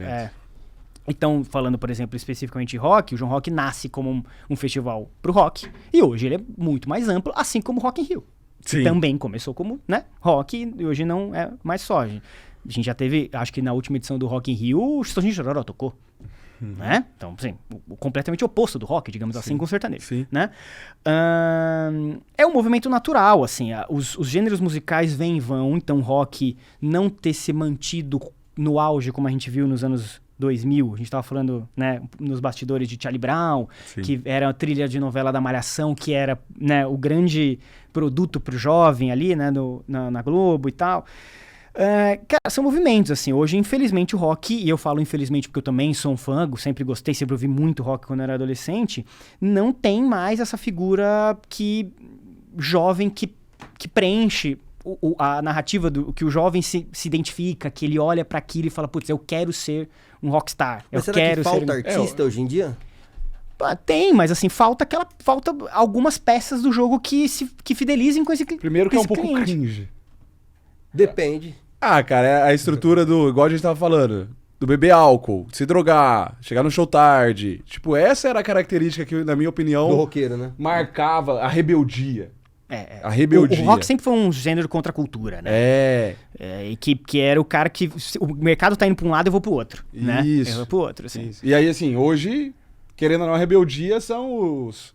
Então, falando, por exemplo, especificamente de rock, o João Rock nasce como um festival pro rock, e hoje ele é muito mais amplo, assim como o Rock in Rio. Sim. Também começou como, né, rock, e hoje não é mais só. A gente já teve, acho que na última edição do Rock in Rio, o Chitãozinho Chororó tocou. Né? Então, assim, completamente oposto do rock, digamos assim, com o sertanejo. Né? É um movimento natural, assim, os gêneros musicais vêm e vão, então rock não ter se mantido no auge, como a gente viu nos anos 2000, a gente estava falando, né, nos bastidores de Charlie Brown, que era a trilha de novela da Malhação, que era, né, o grande produto pro jovem ali, né, na Globo e tal. Cara, são movimentos, assim, hoje infelizmente o rock, e eu falo infelizmente porque eu também sou um fã, sempre gostei, sempre ouvi muito rock quando eu era adolescente, não tem mais essa figura jovem que preenche a narrativa do que o jovem se identifica, que ele olha pra aquilo e fala, putz, eu quero ser um rockstar. Mas será que falta artista hoje em dia? Tem, mas assim, falta algumas peças do jogo que fidelizem com esse cliente. Primeiro que é um pouco cringe. Depende. Cara, é a estrutura do... Igual a gente tava falando. Do beber álcool, se drogar, chegar no show tarde. Tipo, essa era a característica que, na minha opinião... Do roqueiro, né? Marcava a rebeldia. A rebeldia. O rock sempre foi um gênero contra a cultura, né? E que era o cara que... O mercado tá indo pra um lado, eu vou pro outro. Né? Eu vou pro outro, assim. Isso. E aí, assim, hoje, querendo ou não, a rebeldia são os...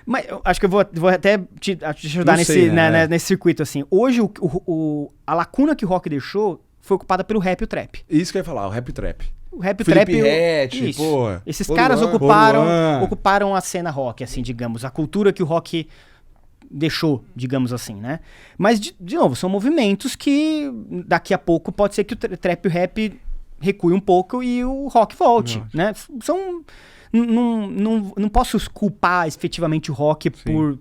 Mas eu acho que eu vou até te ajudar nesse circuito, assim. Hoje, a lacuna que o rock deixou foi ocupada pelo rap e o trap. Isso que eu ia falar, o rap e trap. O rap e o Felipe trap... Ret, porra. Esses caras ocuparam a cena rock, assim, digamos. A cultura que o rock deixou, digamos assim, né? Mas, de novo, são movimentos que daqui a pouco pode ser que o trap e o rap recue um pouco e o rock volte, né? Não posso culpar efetivamente o rock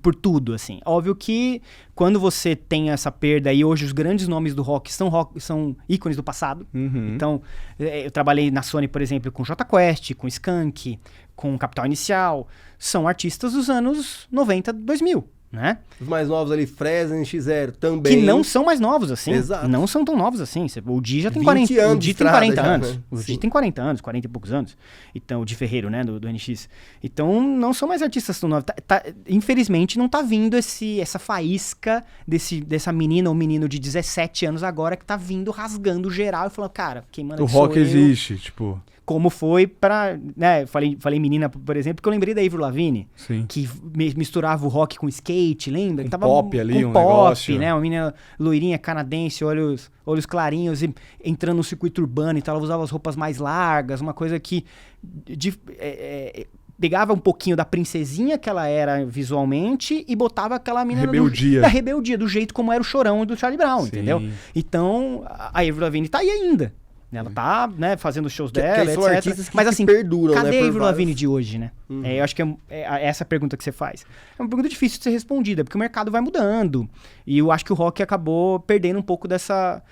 por tudo, assim. Óbvio que quando você tem essa perda, e hoje os grandes nomes do rock são ícones do passado. Então, eu trabalhei na Sony, por exemplo, com Jota Quest, com Skank, com Capital Inicial. São artistas dos anos 90, 2000. Né? Os mais novos ali, Fresno, NX0 também. Que não são mais novos assim. Exato. Não são tão novos assim. O Di já tem 40 anos. O Di tem 40 anos. Né? O Di tem 40 anos, 40 e poucos anos. Então, o Di Ferreiro, né, do NX. Então, não são mais artistas tão novos. Infelizmente, não tá vindo essa faísca dessa menina ou menino de 17 anos agora que tá vindo rasgando geral e falando, cara, quem manda o rock existe, tipo... Como foi pra... Né, falei menina, por exemplo, porque eu lembrei da Avril Lavigne, que misturava o rock com skate, lembra? Um pop ali, um negócio. Né? Uma menina loirinha, canadense, olhos clarinhos, e entrando no circuito urbano e tal. Ela usava as roupas mais largas, uma coisa que... pegava um pouquinho da princesinha que ela era visualmente e botava aquela menina da rebeldia, do jeito como era o Chorão do Charlie Brown, entendeu? Então, a Avril Lavigne tá aí ainda. Ela tá, né, fazendo os shows dela, etc. Mas assim, perduram, cadê né, a Avril Lavigne de hoje, né? Eu acho que é essa pergunta que você faz. É uma pergunta difícil de ser respondida, porque o mercado vai mudando. E eu acho que o rock acabou perdendo um pouco dessa...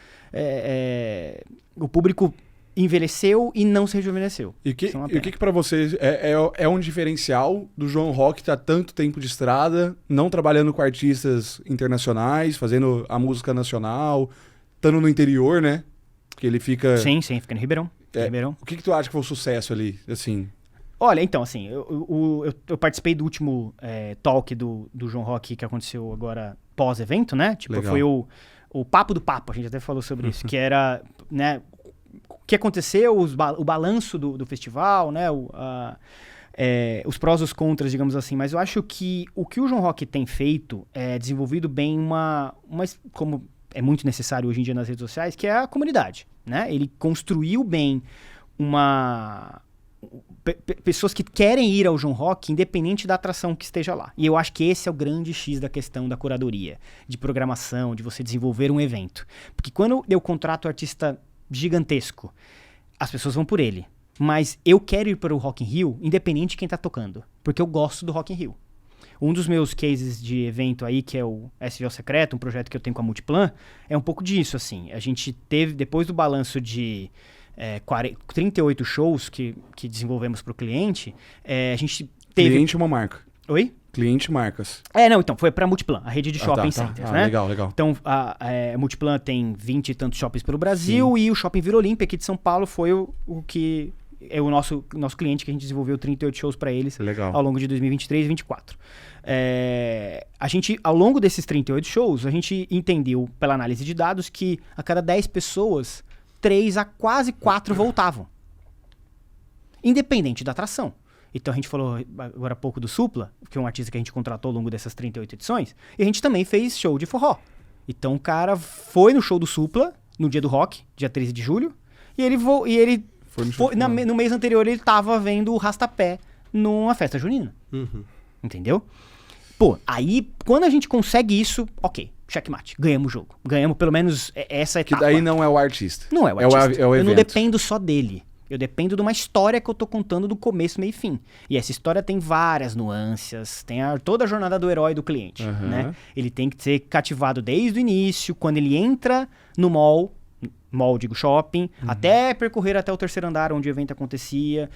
o público envelheceu e não se rejuvenesceu. E o que pra vocês é um diferencial do João Rock estar tanto tempo de estrada, não trabalhando com artistas internacionais, fazendo a música nacional, estando no interior, né? Que ele fica... Sim, fica no Ribeirão. O que tu acha que foi o sucesso ali, assim? Olha, então, assim, eu participei do último talk do João Rock que aconteceu agora pós-evento, né? Tipo, legal. Foi o papo do papo, a gente até falou sobre isso, que era, né, o que aconteceu, o balanço do festival, né? os prós e os contras, digamos assim, mas eu acho que o João Rock tem feito é desenvolvido bem como é muito necessário hoje em dia nas redes sociais, que é a comunidade, né? Ele construiu bem pessoas que querem ir ao João Rock, independente da atração que esteja lá. E eu acho que esse é o grande X da questão da curadoria, de programação, de você desenvolver um evento. Porque quando eu contrato um artista gigantesco, as pessoas vão por ele. Mas eu quero ir para o Rock in Rio, independente de quem está tocando, porque eu gosto do Rock in Rio. Um dos meus cases de evento aí, que é o SVO Secreto, um projeto que eu tenho com a Multiplan, é um pouco disso, assim. A gente teve, depois do balanço de 38 shows que desenvolvemos para o cliente, a gente teve... Cliente é uma marca. Oi? Cliente marcas. Não, então, foi para a Multiplan, a rede de shopping centers, né? Legal. Então, a Multiplan tem 20 e tantos shoppings pelo Brasil, e o Shopping Vila Olímpia aqui de São Paulo foi o que... É o nosso cliente, que a gente desenvolveu 38 shows para eles ao longo de 2023 e 2024. A gente, ao longo desses 38 shows, a gente entendeu, pela análise de dados, que a cada 10 pessoas, 3 a quase 4 voltavam. Independente da atração. Então a gente falou agora há pouco do Supla, que é um artista que a gente contratou ao longo dessas 38 edições, e a gente também fez show de forró. Então o cara foi no show do Supla, no dia do rock, dia 13 de julho, e ele no mês anterior ele tava vendo o Rastapé numa festa junina. Entendeu? Pô, aí quando a gente consegue isso, ok, checkmate, ganhamos o jogo. Ganhamos pelo menos essa etapa. Que daí não é o artista. Não é o artista. É o eu evento. não dependo só dele. Eu dependo de uma história que eu tô contando do começo, meio e fim. E essa história tem várias nuances, tem toda a jornada do herói do cliente, né? Ele tem que ser cativado desde o início, quando ele entra no mall, digo shopping, até percorrer até o terceiro andar onde o evento acontecia,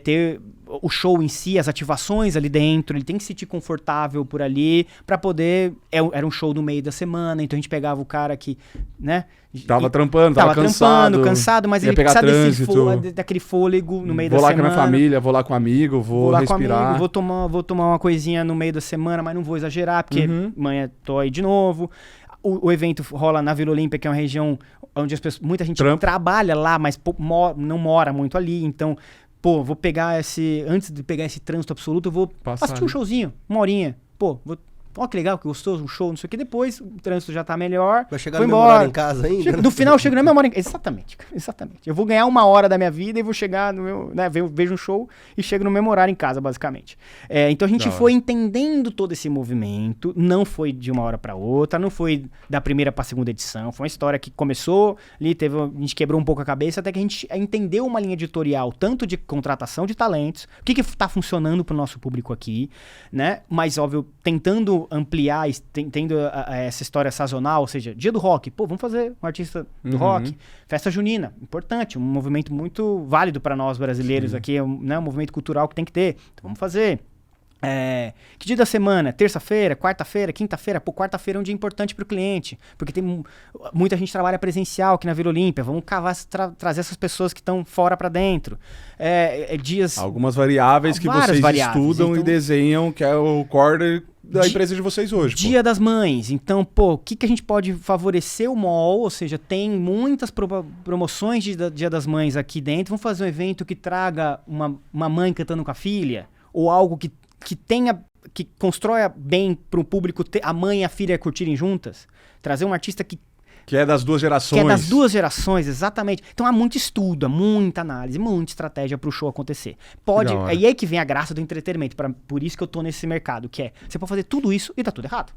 ter o show em si, as ativações ali dentro, ele tem que se sentir confortável por ali, pra poder... Era um show no meio da semana, então a gente pegava o cara que, né... Tava cansado, mas ia ele pegar precisa trânsito, daquele fôlego no meio da semana. Vou lá com a minha família, vou lá com um amigo, vou lá respirar. Com amigo, vou tomar uma coisinha no meio da semana, mas não vou exagerar, porque amanhã tô aí de novo. O evento rola na Vila Olímpia, que é uma região onde muita gente trabalha lá, mas não mora muito ali. Então, vou pegar antes de pegar esse trânsito absoluto, eu vou assistir um showzinho, uma horinha. Ó, que legal, que gostoso, um show, não sei o que. Depois o trânsito já tá melhor. Vai chegar no mesmo horário em casa ainda? No final eu chego na mesma hora em casa. Exatamente. Eu vou ganhar 1 hora da minha vida e vou chegar no meu... Né, vejo um show e chego no mesmo horário em casa, basicamente. Então a gente foi entendendo todo esse movimento. Não foi de uma hora pra outra, não foi da primeira pra segunda edição. Foi uma história que começou ali, a gente quebrou um pouco a cabeça até que a gente entendeu uma linha editorial, tanto de contratação de talentos, o que tá funcionando pro nosso público aqui, né? Mas, óbvio, tentando ampliar, tendo essa história sazonal, ou seja, dia do rock, vamos fazer um artista do rock, festa junina, importante, um movimento muito válido para nós brasileiros aqui, né, um movimento cultural que tem que ter, então vamos fazer. Que dia da semana? Terça-feira, quarta-feira, quinta-feira? Quarta-feira é um dia importante para o cliente, porque tem muita gente que trabalha presencial aqui na Vila Olímpia, vamos trazer essas pessoas que estão fora para dentro. Dias... Algumas variáveis que vocês estudam e desenham, que é o core da empresa de vocês hoje. Dia das Mães. Então, o que a gente pode favorecer o mall? Ou seja, tem muitas promoções de Dia das Mães aqui dentro. Vamos fazer um evento que traga uma mãe cantando com a filha? Ou algo que constrói bem para o público a mãe e a filha curtirem juntas? Trazer um artista que é das duas gerações. Que é das duas gerações, exatamente. Então há muito estudo, há muita análise, muita estratégia para o show acontecer. E aí que vem a graça do entretenimento. Por isso que eu tô nesse mercado, que é, você pode fazer tudo isso e tá tudo errado.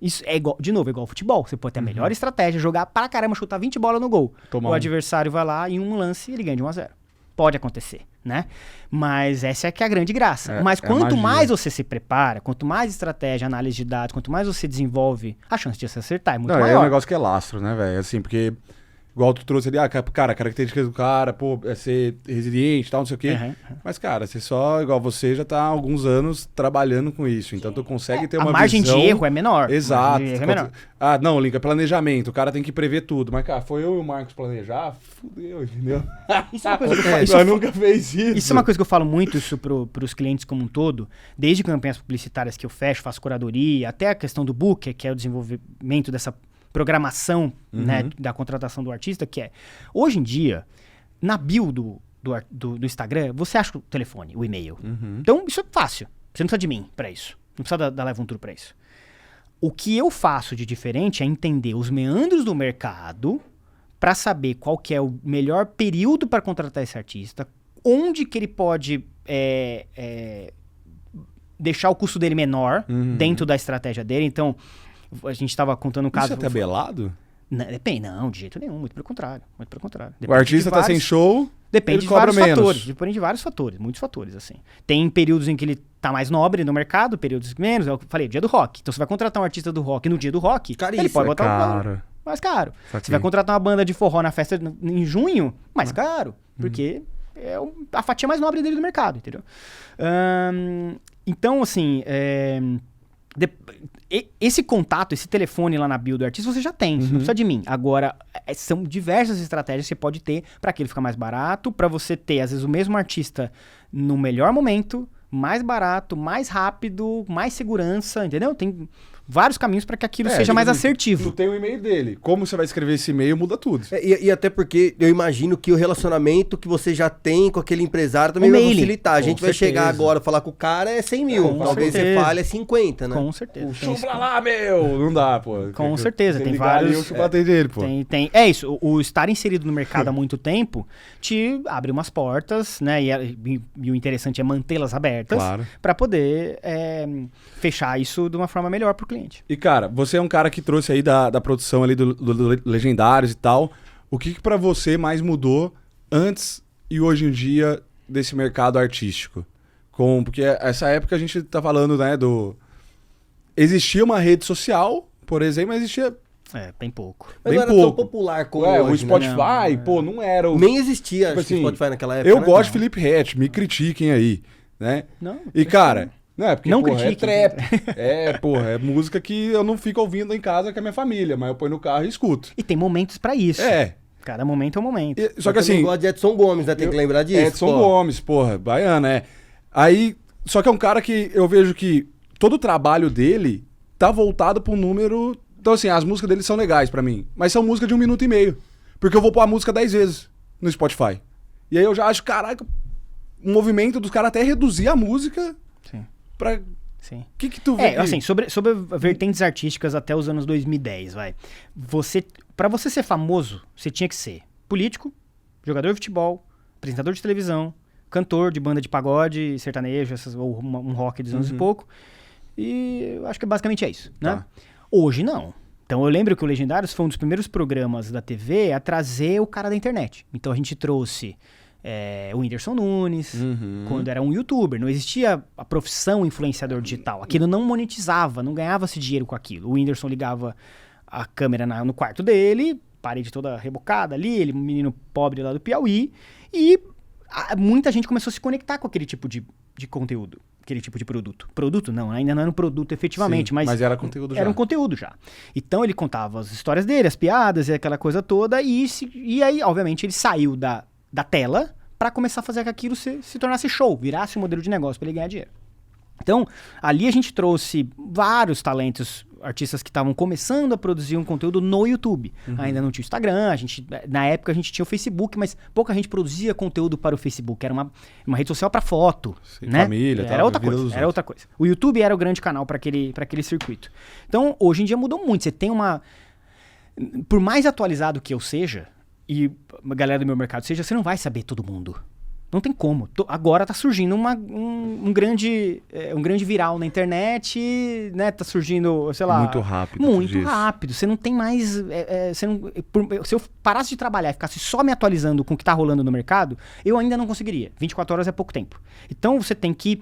Isso é igual ao futebol. Você pode ter a melhor estratégia, jogar pra caramba, chutar 20 bolas no gol. O adversário vai lá em um lance e ele ganha de 1-0. Pode acontecer, né? Mas essa é que é a grande graça. Mas quanto mais você se prepara, quanto mais estratégia, análise de dados, quanto mais você desenvolve, a chance de você acertar é muito maior. É um negócio que é lastro, né, velho? Assim, porque... Igual tu trouxe ali, cara, características do cara, é ser resiliente e tal, não sei o quê. Mas, cara, você igual você, já tá há alguns anos trabalhando com isso. Então, tu consegue ter uma visão... A margem de erro é menor. Exato. Não, Lincoln, é planejamento. O cara tem que prever tudo. Mas, cara, foi eu e o Marcos planejar? Fudeu, entendeu? Isso é uma coisa que eu falo. Nunca fez isso. Isso é uma coisa que eu falo muito pros clientes como um todo. Desde campanhas publicitárias que eu fecho, faço curadoria, até a questão do booker, que é o desenvolvimento dessa programação, né, da contratação do artista, que é, hoje em dia, na bio do Instagram, você acha o telefone, o e-mail. Então, isso é fácil. Você não precisa de mim pra isso. Não precisa da Leva um Tour pra isso. O que eu faço de diferente é entender os meandros do mercado pra saber qual que é o melhor período para contratar esse artista, onde que ele pode deixar o custo dele menor dentro da estratégia dele. Então, a gente estava contando um caso... Isso é tabelado? Não, depende, não, de jeito nenhum, muito pelo contrário. Muito pelo contrário. O artista tá sem show, depende ele de cobra vários menos. fatores. Depende de vários fatores, muitos fatores, assim. Tem períodos em que ele tá mais nobre no mercado, períodos menos. Eu falei, dia do rock. Então, você vai contratar um artista do rock no dia do rock, Caríssimo. ele pode botar um Caro. valor mais caro. Saquei. Você vai contratar uma banda de forró na festa em junho, mais caro, porque é a fatia mais nobre dele do mercado, entendeu? Então, assim... esse contato, esse telefone lá na bio do artista, você já tem, você não precisa de mim. Agora, são diversas estratégias que você pode ter para que ele fique mais barato, para você ter, às vezes, o mesmo artista no melhor momento, mais barato, mais rápido, mais segurança, entendeu? Tem vários caminhos para que aquilo seja mais assertivo. Tu tem o e-mail dele. Como você vai escrever esse e-mail muda tudo. E até porque eu imagino que o relacionamento que você já tem com aquele empresário também O vai mailing. facilitar. A gente Com vai certeza. chegar agora e falar com o cara é 100 mil. Com Talvez certeza. você fale é 50, né? Com certeza. Tem isso. Chupla lá, meu! Não dá, pô. Com certeza, Você tem ligar ali, vários... eu chupo a dele, pô. É isso, o estar inserido no mercado há muito tempo te abre umas portas, né? E o interessante é mantê-las abertas Claro. para poder fechar isso de uma forma melhor pro cliente. E, cara, você é um cara que trouxe aí da produção ali do Legendários e tal. O que pra você mais mudou antes e hoje em dia desse mercado artístico? Porque essa época a gente tá falando, né, existia uma rede social, por exemplo, mas existia... Bem pouco. Mas bem não era pouco. tão popular como o hoje, né? Spotify, pô, não era o... Nem existia, Tipo acho que assim, Spotify naquela época, Eu né? gosto de Felipe Ret, me critiquem aí, né? Não, E, cara... Não, é porque, Não porra, critiquem. é trap. É música que eu não fico ouvindo em casa com a minha família, mas eu ponho no carro e escuto. E tem momentos pra isso. Cada momento é um momento. Só que Eu também assim... gosto de Edson Gomes, né? Tem que lembrar disso. Edson pô. Gomes, porra, baiana, Aí, só que é um cara que eu vejo que todo o trabalho dele tá voltado pro número... Então, assim, as músicas dele são legais pra mim, mas são músicas de 1 minuto e meio. Porque eu vou pôr a música 10 vezes no Spotify. E aí eu já acho, caraca, o movimento dos caras até reduzir a música Sim. pra... Sim. O que tu vê? Assim, sobre vertentes artísticas até os anos 2010, vai. Pra você ser famoso, você tinha que ser político, jogador de futebol, apresentador de televisão, cantor de banda de pagode, sertanejo, ou um rock dos anos e pouco. E eu acho que basicamente é isso, né? Tá. Hoje não. Então eu lembro que o Legendários foi um dos primeiros programas da TV a trazer o cara da internet. Então a gente trouxe o Whindersson Nunes, quando era um youtuber. Não existia a profissão influenciador digital. Aquilo não monetizava, não ganhava-se dinheiro com aquilo. O Whindersson ligava a câmera no quarto dele, parede toda rebocada ali, ele, um menino pobre lá do Piauí, e muita gente começou a se conectar com aquele tipo de conteúdo, aquele tipo de produto. Produto não, ainda não era um produto efetivamente, Sim, mas era conteúdo já. Era um conteúdo já. Então ele contava as histórias dele, as piadas e aquela coisa toda, e aí, obviamente, ele saiu da tela para começar a fazer que aquilo se tornasse show, virasse um modelo de negócio para ele ganhar dinheiro. Então, ali a gente trouxe vários talentos, artistas que estavam começando a produzir um conteúdo no YouTube. Ainda não tinha Instagram, na época a gente tinha o Facebook, mas pouca gente produzia conteúdo para o Facebook. Era uma rede social para foto, Sim, né? família, Era outra coisa, dos era outra coisa. O YouTube era o grande canal para aquele circuito. Então, hoje em dia mudou muito. Você tem por mais atualizado que eu seja, e a galera do meu mercado seja, você não vai saber todo mundo. Não tem como. Agora tá surgindo um grande viral na internet, né? Tá surgindo, sei lá... Muito rápido. Muito rápido. Você não tem mais... se eu parasse de trabalhar e ficasse só me atualizando com o que tá rolando no mercado, eu ainda não conseguiria. 24 horas é pouco tempo. Então você tem que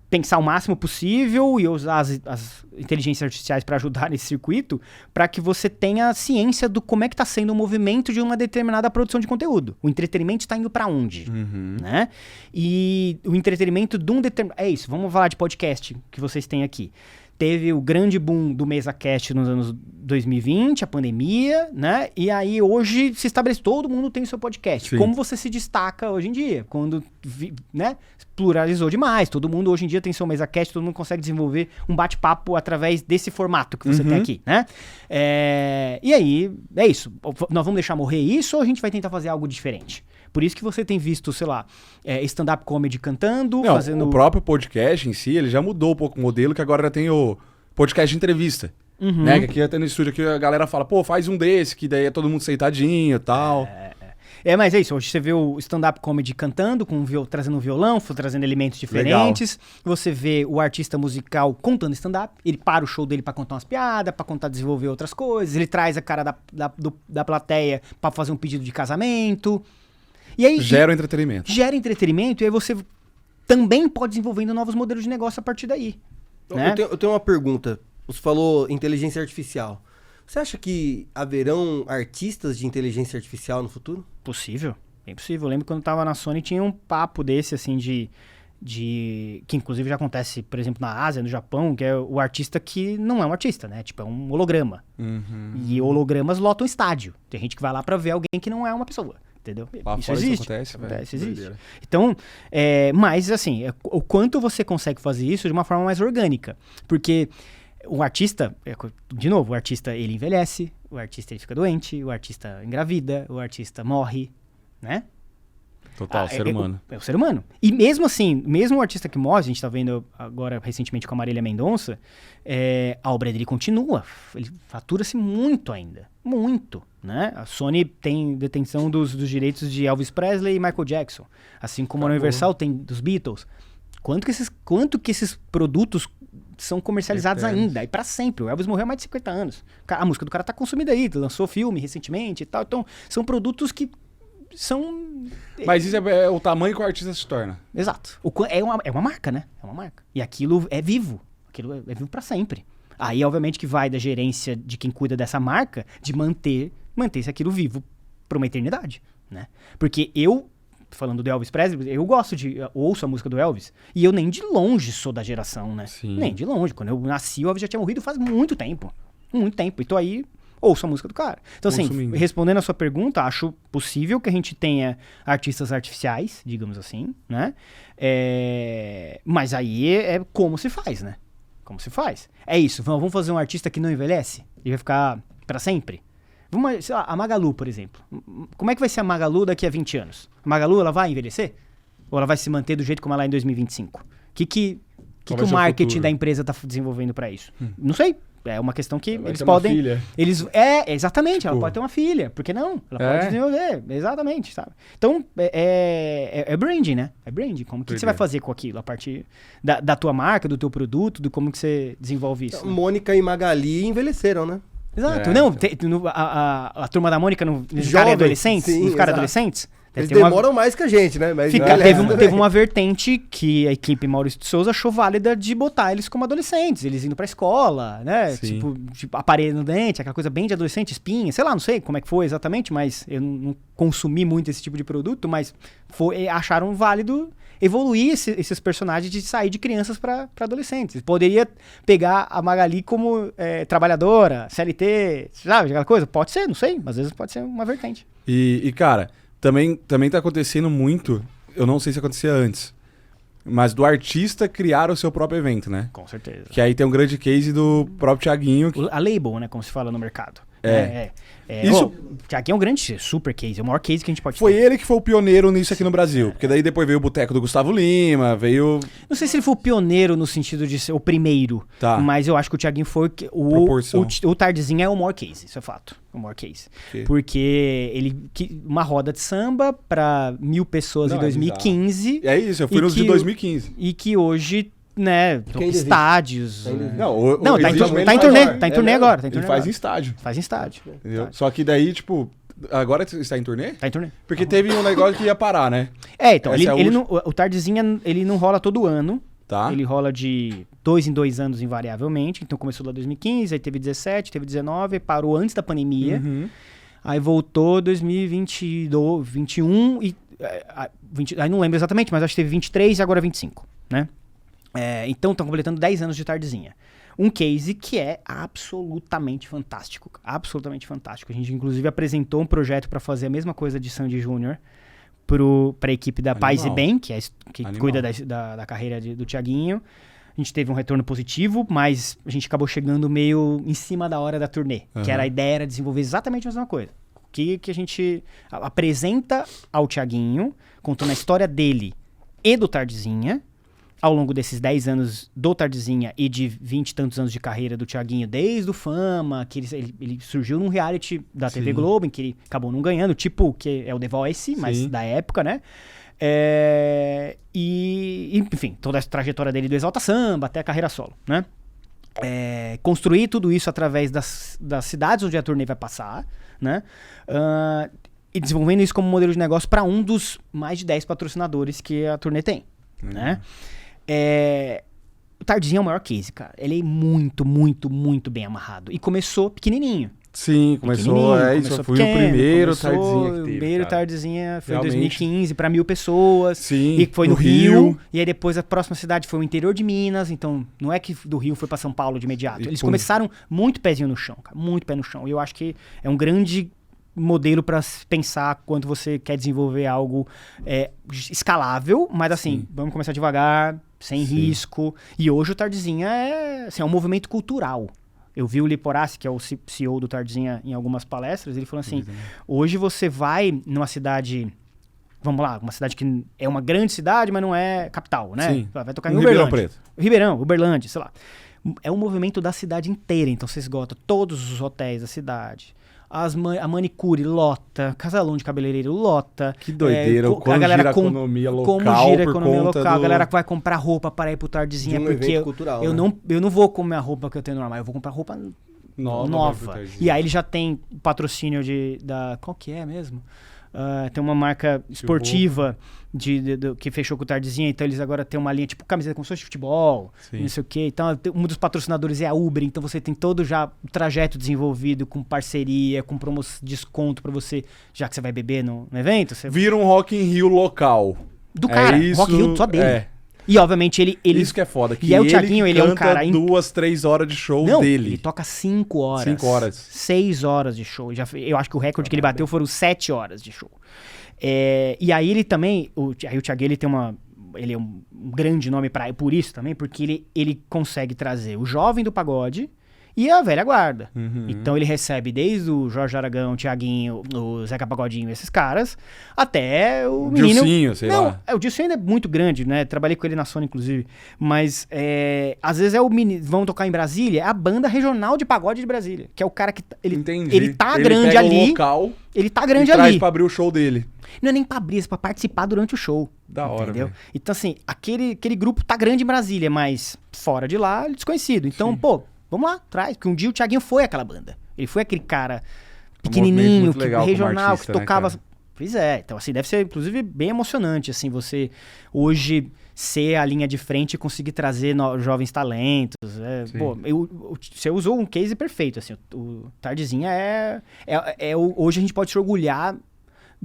pensar o máximo possível e usar as inteligências artificiais para ajudar nesse circuito, para que você tenha ciência do como é que está sendo o movimento de uma determinada produção de conteúdo. O entretenimento está indo para onde, né? E o entretenimento de um determinado... É isso, vamos falar de podcast que vocês têm aqui. Teve o grande boom do MesaCast nos anos 2020, a pandemia, né? E aí hoje se estabelece, todo mundo tem o seu podcast. Sim. Como você se destaca hoje em dia? Quando, né? Pluralizou demais. Todo mundo hoje em dia tem seu MesaCast, todo mundo consegue desenvolver um bate-papo através desse formato que você tem aqui, né? E aí, é isso. Nós vamos deixar morrer isso ou a gente vai tentar fazer algo diferente? Por isso que você tem visto, sei lá, stand-up comedy cantando, Não, fazendo... o próprio podcast em si, ele já mudou um pouco o modelo, que agora já tem o podcast de entrevista. Né? Que aqui até no estúdio aqui a galera fala, pô, faz um desse, que daí é todo mundo sentadinho e tal. Mas é isso, hoje você vê o stand-up comedy cantando, trazendo um violão, trazendo elementos diferentes. Legal. Você vê o artista musical contando stand-up, ele para o show dele pra contar umas piadas, pra contar, desenvolver outras coisas, ele traz a cara da plateia pra fazer um pedido de casamento. E aí, gera o entretenimento. Gera entretenimento, e aí você também pode desenvolvendo novos modelos de negócio a partir daí. Né? Eu tenho uma pergunta. Você falou inteligência artificial. Você acha que haverão artistas de inteligência artificial no futuro? Possível, bem possível. Eu lembro quando eu tava na Sony tinha um papo desse, assim, que inclusive já acontece, por exemplo, na Ásia, no Japão, que é o artista que não é um artista, né? Tipo, é um holograma. E hologramas lotam estádio. Tem gente que vai lá pra ver alguém que não é uma pessoa, entendeu? Isso existe. Isso existe. Então, mas assim, o quanto você consegue fazer isso de uma forma mais orgânica. Porque o artista, de novo, o artista ele envelhece, o artista ele fica doente, o artista engravida, o artista morre, né? Total, ser humano. É o ser humano. E mesmo assim, mesmo o artista que morre, a gente tá vendo agora recentemente com a Marília Mendonça, a obra dele continua, ele fatura-se muito ainda, muito, né? A Sony tem detenção dos direitos de Elvis Presley e Michael Jackson, assim como a Universal tem dos Beatles. Quanto que esses produtos são comercializados ainda, e pra sempre. O Elvis morreu há mais de 50 anos. A música do cara tá consumida aí, lançou filme recentemente e tal. Então, são produtos que são... Mas isso é o tamanho que o artista se torna. Exato. É uma marca, né? É uma marca. E aquilo é vivo. Aquilo é vivo pra sempre. Aí, obviamente, que vai da gerência de quem cuida dessa marca de manter-se aquilo vivo pra uma eternidade, né? Porque falando do Elvis Presley, eu ouço a música do Elvis, e eu nem de longe sou da geração, né? Sim. Nem de longe. Quando eu nasci, o Elvis já tinha morrido faz muito tempo. Muito tempo. E tô aí, ouço a música do cara. Então, assim, respondendo a sua pergunta, acho possível que a gente tenha artistas artificiais, digamos assim, né? Mas aí é como se faz, né? Como se faz. É isso, vamos fazer um artista que não envelhece? E vai ficar pra sempre? Sei lá, a Magalu, por exemplo. Como é que vai ser a Magalu daqui a 20 anos? A Magalu, ela vai envelhecer? Ou ela vai se manter do jeito como ela é em 2025? O que o marketing da empresa tá desenvolvendo pra isso? Não sei. É uma questão que eles podem... Uma filha. Exatamente. Ela pode ter uma filha. Por que não? Ela pode desenvolver. Exatamente, sabe? Então, é branding, né? É branding. Como que você vai fazer com aquilo? A partir da tua marca, do teu produto, do como que você desenvolve isso. Então, né? Mônica e Magali envelheceram, né? Exato. Não, a turma da Mônica nos caras adolescentes? Sim, nos caras adolescentes? Eles demoram mais que a gente, né? Mas teve uma vertente que a equipe Maurício de Souza achou válida de botar eles como adolescentes. Eles indo pra escola, né? Tipo, aparelho no dente, aquela coisa bem de adolescente, espinha. Sei lá, não sei como é que foi exatamente, mas eu não consumi muito esse tipo de produto, mas acharam válido evoluir esses personagens de sair de crianças para adolescentes. Poderia pegar a Magali como trabalhadora, CLT, sabe? Aquela coisa? Pode ser, não sei. Às vezes pode ser uma vertente. E cara... Também tá acontecendo muito, eu não sei se acontecia antes, mas do artista criar o seu próprio evento, né? Com certeza. Que aí tem um grande case do próprio Thiaguinho. A label, né? Como se fala no mercado. Isso... O Thiaguinho é um grande super case, é o maior case que a gente pode ter. Foi ele que foi o pioneiro nisso aqui no Brasil. Porque daí depois veio o Boteco do Gustavo Lima, veio... Não sei se ele foi o pioneiro no sentido de ser o primeiro, mas eu acho que o Thiaguinho foi o Tardezinha é o maior case, isso é fato. O maior case. Porque uma roda de samba pra 1.000 pessoas em 2015. É isso, eu fui nos de 2015. E que hoje... né, estádios. Tá em turnê agora. Ele faz em estádio. Faz em estádio. Entendeu? Só que daí, tipo, agora está em turnê? Tá em turnê. Porque teve um negócio que ia parar, né? Então, o Tardezinha, ele não rola todo ano. Tá. Ele rola de 2 em 2 anos invariavelmente. Então começou lá em 2015, aí teve 17, teve 19, parou antes da pandemia. Aí voltou 2022, 21 e... aí não lembro exatamente, mas acho que teve 23 e agora 25, né? Então estão completando 10 anos de Tardezinha. Um case que é absolutamente fantástico. Absolutamente fantástico. A gente, inclusive, apresentou um projeto para fazer a mesma coisa de Sandy Júnior para a equipe da Paz e Bem, que cuida da carreira do Thiaguinho. A gente teve um retorno positivo, mas a gente acabou chegando meio em cima da hora da turnê. Que a ideia era desenvolver exatamente a mesma coisa. que a gente apresenta ao Thiaguinho, contando a história dele e do Tardezinha, ao longo desses 10 anos do Tardezinha e de 20 e tantos anos de carreira do Thiaguinho, desde o Fama, que ele surgiu num reality da TV Globo, em que ele acabou não ganhando, tipo, que é o The Voice, mas da época, né? Enfim, toda a trajetória dele do Exalta Samba até a carreira solo, né? Construir tudo isso através das cidades onde a turnê vai passar, né? E desenvolvendo isso como modelo de negócio para um dos mais de 10 patrocinadores que a turnê tem, né? O Tardezinho é o maior case, cara. Ele é muito, muito, muito bem amarrado. E começou pequenininho. Sim, começou isso. Eu fui o primeiro Tardezinha que teve. O primeiro Tardezinha foi em Realmente. 2015 para 1.000 pessoas. Sim, E foi no Rio. E aí depois a próxima cidade foi o interior de Minas. Então não é que do Rio foi para São Paulo de imediato. Eles começaram muito pezinho no chão, cara. Muito pé no chão. E eu acho que é um grande modelo para pensar quando você quer desenvolver algo escalável, mas assim, vamos começar devagar, sem risco. E hoje o Tardezinha é um movimento cultural. Eu vi o Liporassi, que é o CEO do Tardezinha, em algumas palestras, ele falou assim, hoje você vai numa cidade, vamos lá, uma cidade que é uma grande cidade, mas não é capital, né? Sim. Vai tocar em Ribeirão Uberlândia. Preto. Ribeirão, Uberlândia, sei lá. É um movimento da cidade inteira, então você esgota todos os hotéis da cidade. A manicure lota, casalão de cabeleireiro lota. Que doideira, como gira a economia local. Como gira a economia por conta local. A galera vai comprar roupa para ir pro Tardezinha, De um porque evento cultural, eu não vou comer a roupa que eu tenho normal, eu vou comprar roupa nova. E aí ele já tem patrocínio qual que é mesmo? Tem uma marca esportiva que fechou com o Tardezinha, então eles agora têm uma linha tipo camiseta com de futebol, não sei o que. Então, um dos patrocinadores é a Uber, então você tem todo já o trajeto desenvolvido com parceria, com desconto pra você, já que você vai beber no evento. Vira um Rock in Rio local. Do cara, Rock in Rio só dele. E obviamente ele... Isso que é foda. Que e o Thiaguinho, ele é um cara... 2-3 horas de show dele. Ele toca 5 horas. 5 horas. 6 horas de show. Eu acho que o recorde que ele bateu foram 7 horas de show. E aí ele também... o Thiaguinho, ele tem ele é um grande nome por isso também, porque ele consegue trazer o jovem do pagode e a velha guarda. Então ele recebe desde o Jorge Aragão, o Thiaguinho, o Zeca Pagodinho, esses caras, até o menino... Dilcinho, sei lá. O Dilcinho ainda é muito grande, né? Trabalhei com ele na Sony, inclusive. Mas, às vezes vão tocar em Brasília, é a banda regional de pagode de Brasília, que é o cara que... Entendi. Ele tá grande ali. Local, ele tá grande e ali. traz pra abrir o show dele. Não é nem pra abrir, é pra participar durante o show. Da hora, entendeu? véio. Então, assim, aquele grupo tá grande em Brasília, mas fora de lá, ele é desconhecido. Então, vamos lá, traz. Porque um dia o Thiaguinho foi aquela banda. Ele foi aquele cara pequenininho, regional, artista, que tocava... né, pois é. Então, assim, deve ser, inclusive, bem emocionante, assim, você hoje ser a linha de frente e conseguir trazer jovens talentos. Você usou um case perfeito, assim. O Tardezinha hoje a gente pode se orgulhar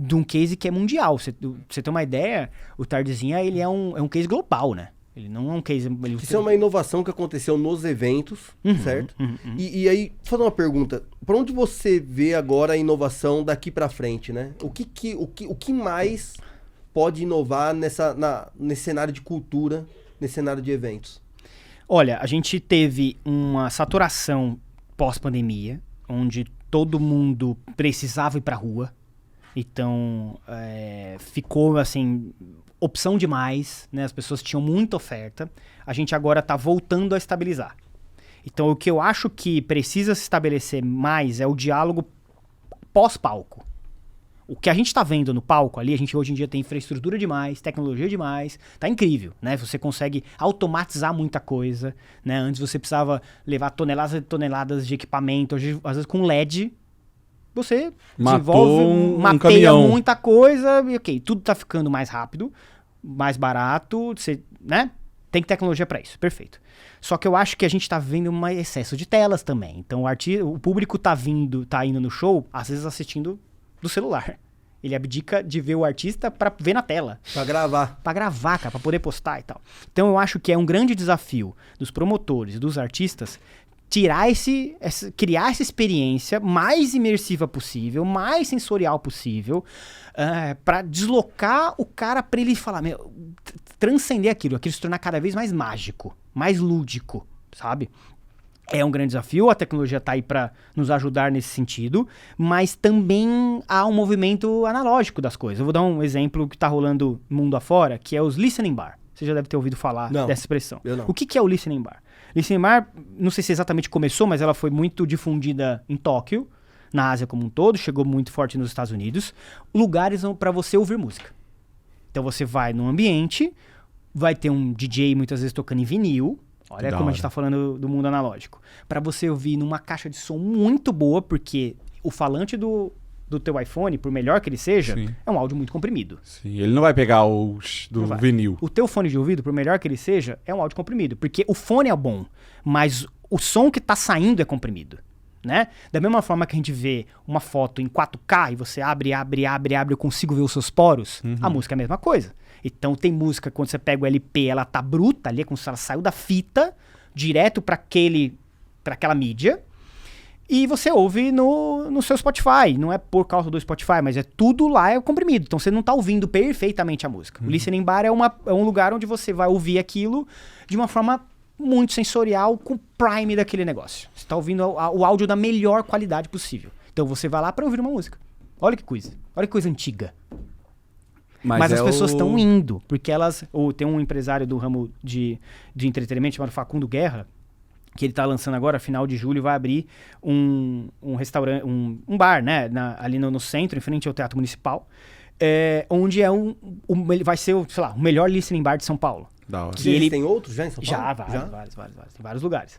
de um case que é mundial. Você tem uma ideia, o Tardezinha, ele é um case global, né? Ele não é um case... Isso é uma inovação que aconteceu nos eventos, certo? E aí, vou fazer uma pergunta. Para onde você vê agora a inovação daqui para frente, né? O que mais pode inovar nesse cenário de cultura, nesse cenário de eventos? Olha, a gente teve uma saturação pós-pandemia, onde todo mundo precisava ir pra rua. Então, ficou, assim... opção demais, né? As pessoas tinham muita oferta. A gente agora tá voltando a estabilizar. Então, o que eu acho que precisa se estabelecer mais é o diálogo pós-palco. O que a gente tá vendo no palco ali, a gente hoje em dia tem infraestrutura demais, tecnologia demais, tá incrível, né? Você consegue automatizar muita coisa, né? Antes você precisava levar toneladas e toneladas de equipamento, hoje, às vezes com LED, você desenvolve, mapeia muita coisa e ok, tudo tá ficando mais rápido, mais barato, né? Tem tecnologia para isso, perfeito. Só que eu acho que a gente tá vendo um excesso de telas também. Então o público tá indo no show, às vezes assistindo do celular. Ele abdica de ver o artista para ver na tela. Pra gravar. Pra gravar, cara, pra poder postar e tal. Então eu acho que é um grande desafio dos promotores e dos artistas criar essa experiência mais imersiva possível, mais sensorial possível, para deslocar o cara para ele falar, transcender aquilo se tornar cada vez mais mágico, mais lúdico, sabe? É um grande desafio, a tecnologia está aí para nos ajudar nesse sentido, mas também há um movimento analógico das coisas. Eu vou dar um exemplo que está rolando mundo afora, que é os listening bar. Você já deve ter ouvido falar dessa expressão. Eu não. O que é o listening bar? Listening bar, não sei se exatamente começou, mas ela foi muito difundida em Tóquio, na Ásia como um todo, chegou muito forte nos Estados Unidos. Lugares para você ouvir música. Então você vai num ambiente, vai ter um DJ muitas vezes tocando em vinil. Olha como a gente tá falando do mundo analógico. Pra você ouvir numa caixa de som muito boa, porque o falante do teu iPhone, por melhor que ele seja, Sim. é um áudio muito comprimido. Sim, ele não vai pegar o do vinil. O teu fone de ouvido, por melhor que ele seja, é um áudio comprimido. Porque o fone é bom, mas o som que tá saindo é comprimido. Né? Da mesma forma que a gente vê uma foto em 4K e você abre, eu consigo ver os seus poros, a música é a mesma coisa. Então tem música, quando você pega o LP, ela tá bruta ali, é como se ela saiu da fita, direto pra aquela mídia, e você ouve no seu Spotify. Não é por causa do Spotify, mas é tudo lá é comprimido. Então você não tá ouvindo perfeitamente a música. O listening bar é um lugar onde você vai ouvir aquilo de uma forma muito sensorial, com o prime daquele negócio. Você tá ouvindo o áudio da melhor qualidade possível. Então você vai lá pra ouvir uma música. Olha que coisa antiga. Mas as pessoas estão indo, porque elas... tem um empresário do ramo de entretenimento chamado Facundo Guerra, que ele tá lançando agora, final de julho, vai abrir um restaurante, um bar, né? Ali no centro, em frente ao Teatro Municipal, onde vai ser, sei lá, o melhor listening bar de São Paulo. Da hora. Ele tem outros já em São Paulo? Já, vários. Tem vários lugares.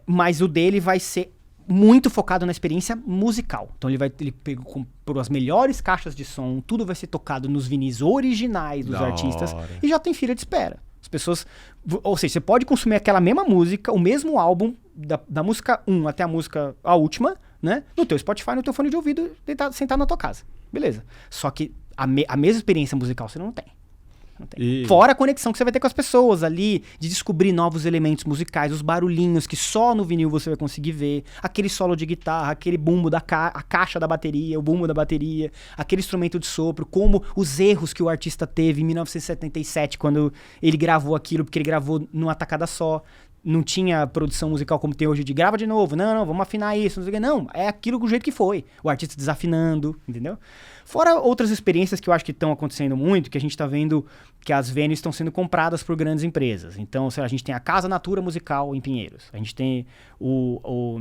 Mas o dele vai ser muito focado na experiência musical. Então ele pegou por as melhores caixas de som, tudo vai ser tocado nos vinis originais dos artistas e já tem fila de espera. As pessoas, ou seja, você pode consumir aquela mesma música, o mesmo álbum da música 1 até a última, né? No teu Spotify, no teu fone de ouvido, sentado na tua casa. Beleza. Só que a mesma experiência musical você não tem. Fora a conexão que você vai ter com as pessoas ali, de descobrir novos elementos musicais, os barulhinhos que só no vinil você vai conseguir ver, aquele solo de guitarra, aquele bumbo a caixa da bateria, o bumbo da bateria, aquele instrumento de sopro, como os erros que o artista teve em 1977, quando ele gravou aquilo, porque ele gravou numa tacada só. Não tinha produção musical como tem hoje de grava de novo, não, vamos afinar isso, não sei o que. Não, é aquilo do jeito que foi. O artista desafinando, entendeu? Fora outras experiências que eu acho que estão acontecendo muito, que a gente tá vendo que as venues estão sendo compradas por grandes empresas. Então, sei lá, a gente tem a Casa Natura Musical em Pinheiros. A gente tem o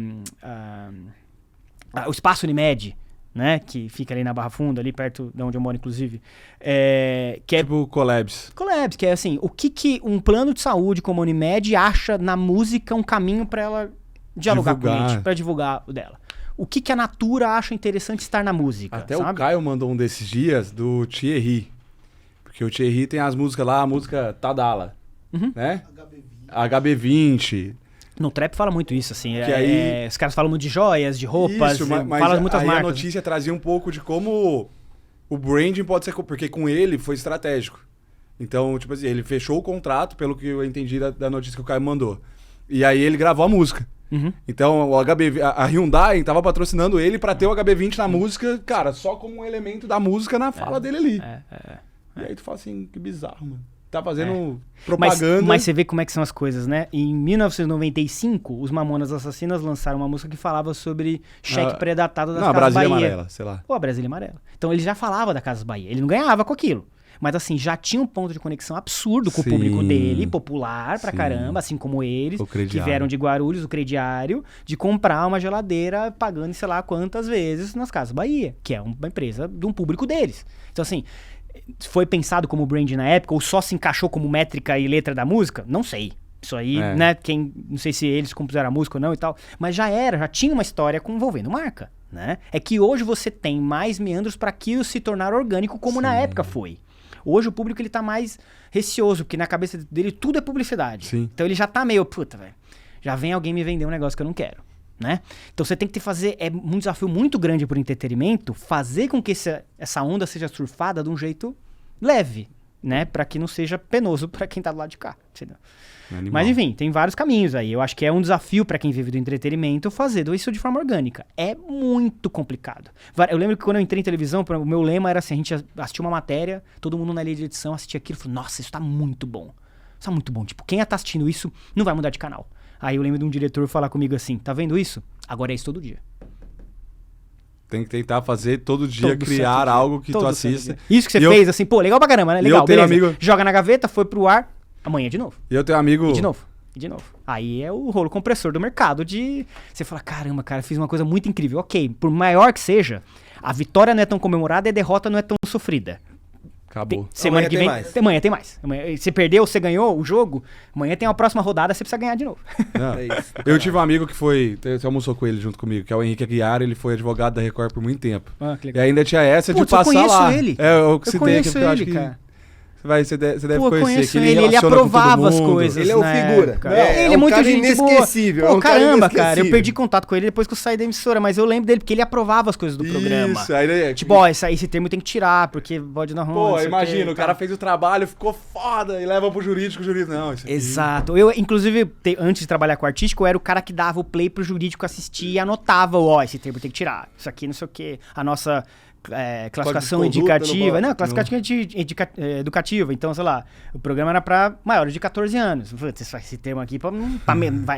Espaço Unimed, né? Que fica ali na Barra Funda, ali perto de onde eu moro, inclusive. Que tipo Collabs. Collabs, que é assim, o que um plano de saúde como a Unimed acha na música um caminho para ela dialogar com o cliente, para divulgar o dela. O que a Natura acha interessante estar na música, até sabe? O Caio mandou um desses dias do Thierry. Porque o Thierry tem as músicas lá, a música Tadala, né? HB20. No trap fala muito isso, assim. Aí, os caras falam muito de joias, de roupas, falam muitas aí marcas. A notícia trazia um pouco de como o branding pode ser... Porque com ele foi estratégico. Então, tipo assim, ele fechou o contrato, pelo que eu entendi da notícia que o Caio mandou. E aí ele gravou a música. Então, a Hyundai tava patrocinando ele pra ter o HB20 na música, cara, só como um elemento da música na fala dele ali. E aí tu fala assim, que bizarro, mano. Tá fazendo propaganda. Mas você vê como é que são as coisas, né? Em 1995, os Mamonas Assassinas lançaram uma música que falava sobre cheque predatado das Casas Brasília Bahia. Amarela, sei lá. Pô, a Brasília Amarela. Então ele já falava da Casas Bahia. Ele não ganhava com aquilo. Mas assim, já tinha um ponto de conexão absurdo com o público dele, popular pra caramba, assim como eles, que vieram de Guarulhos, o crediário, de comprar uma geladeira pagando sei lá quantas vezes nas Casas Bahia, que é uma empresa de um público deles. Então assim, foi pensado como brand na época ou só se encaixou como métrica e letra da música? Não sei. Isso aí, né, não sei se eles compuseram a música ou não e tal, mas já tinha uma história envolvendo marca, né? É que hoje você tem mais meandros para aquilo se tornar orgânico como na época foi. Hoje o público ele tá mais receoso, porque na cabeça dele tudo é publicidade. Então ele já tá meio, puta, velho, já vem alguém me vender um negócio que eu não quero, né? Então você tem que fazer, é um desafio muito grande pro entretenimento, fazer com que essa onda seja surfada de um jeito leve, né? Pra que não seja penoso pra quem tá do lado de cá, entendeu? Mas enfim, tem vários caminhos aí. Eu acho que é um desafio pra quem vive do entretenimento fazer isso de forma orgânica. É muito complicado. Eu lembro que quando eu entrei em televisão, o meu lema era assim, a gente assistia uma matéria, todo mundo na linha de edição assistia aquilo e falou, nossa, isso tá muito bom. Isso tá muito bom. Tipo, quem tá assistindo isso não vai mudar de canal. Aí eu lembro de um diretor falar comigo assim, tá vendo isso? Agora é isso todo dia. Tem que tentar fazer todo dia, Todo criar santo algo que dia. tu Todo santo assista. dia. Isso que você E eu- fez, assim, pô, legal pra caramba, né? e Legal, eu tenho beleza. amigo- Joga na gaveta, foi pro ar, amanhã de novo. E eu tenho um amigo... E de novo. E de novo. Aí é o rolo compressor do mercado de... Você fala, caramba, cara, fiz uma coisa muito incrível. Ok, por maior que seja, a vitória não é tão comemorada e a derrota não é tão sofrida. Acabou. Semana Amanhã que tem vem... mais. Amanhã tem mais. Amanhã, você perdeu, você ganhou o jogo, amanhã tem uma próxima rodada, você precisa ganhar de novo. Não. É isso. Eu tive um amigo que foi... Você almoçou com ele junto comigo, que é o Henrique Aguiar. Ele foi advogado da Record por muito tempo. Ah, que E legal. ainda tinha essa de Putz, eu passar conheço lá. ele. É, eu Eu citei aqui conheço porque eu acho ele, que... cara. Você deve Pô, eu conhecer, conheço que ele, ele relaciona com todo aprovava as mundo. coisas. Ele é um na figura. época. Não, ele é é um muito cara gente boa. inesquecível, Pô, é um cara caramba, cara. Eu inesquecível. perdi contato com ele depois que eu saí da emissora, mas eu lembro dele porque ele aprovava as coisas do programa. Isso, aí... Tipo, ó, esse termo tem que tirar, porque pode dar ruim. Pô, não sei imagina, quê, o cara tá. fez o trabalho, ficou foda, e leva pro jurídico, o jurídico... Não, isso aqui... Exato. Eu, inclusive, antes de trabalhar com artístico, eu era o cara que dava o play pro jurídico assistir e anotava, ó, esse termo tem que tirar. Isso aqui, não sei o quê. A nossa classificação Código de conduta, indicativa. não Não, classificação educativa. Então, sei lá, o programa era pra maiores de 14 anos. Putz, esse termo aqui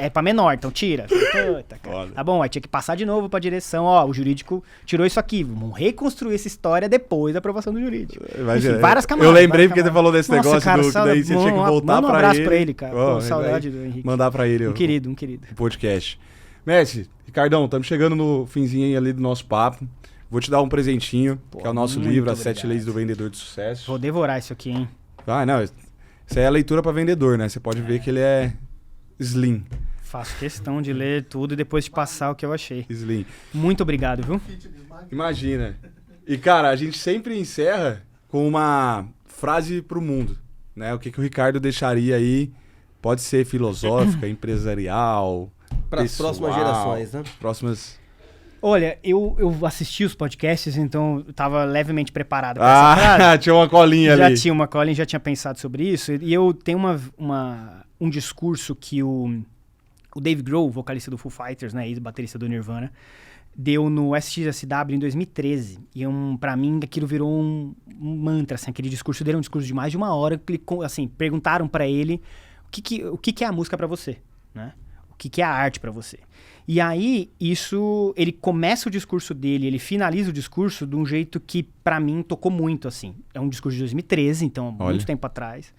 é pra menor, então tira. Puta, cara. Olha. Tá bom, aí tinha que passar de novo pra direção, ó, o jurídico tirou isso aqui. Vamos reconstruir essa história depois da aprovação do jurídico. Imagina, Enfim, várias camadas. eu lembrei várias porque você camadas. falou desse Nossa, negócio cara, que daí você tinha que voltar manda um pra abraço ele. pra ele, cara. Ó, Pô, saudade do Henrique. Mandar pra ele Um querido, um querido. o podcast. Messi, Ricardão, estamos chegando no finzinho ali do nosso papo. Vou te dar um presentinho, Pô, que é o nosso muito livro, As obrigado. 7 Leis do Vendedor de Sucesso. Vou devorar isso aqui, hein? Ah, não, isso aí é leitura pra vendedor, né? Você pode ver que ele é slim. Faço questão de ler tudo e depois te passar o que eu achei. Slim. Muito obrigado, viu? Imagina. E, cara, a gente sempre encerra com uma frase pro mundo, né? O que o Ricardo deixaria aí? Pode ser filosófica, empresarial, Para as pessoal, próximas gerações, né? Próximas... Olha, eu assisti os podcasts, então eu tava levemente preparado pra essa frase. Ah, tinha uma colinha Já ali. tinha uma cola e já tinha pensado sobre isso. E eu tenho um discurso que o Dave Grohl, vocalista do Foo Fighters, né, ex-baterista do Nirvana, deu no SXSW em 2013. E pra mim aquilo virou um mantra, assim, aquele discurso dele é um discurso de mais de 1 hora. Que, assim, perguntaram pra ele o que é a música pra você, né? O que é a arte pra você? E aí, ele começa o discurso dele, ele finaliza o discurso de um jeito que, pra mim, tocou muito, assim. É um discurso de 2013, então, Olha. muito tempo atrás.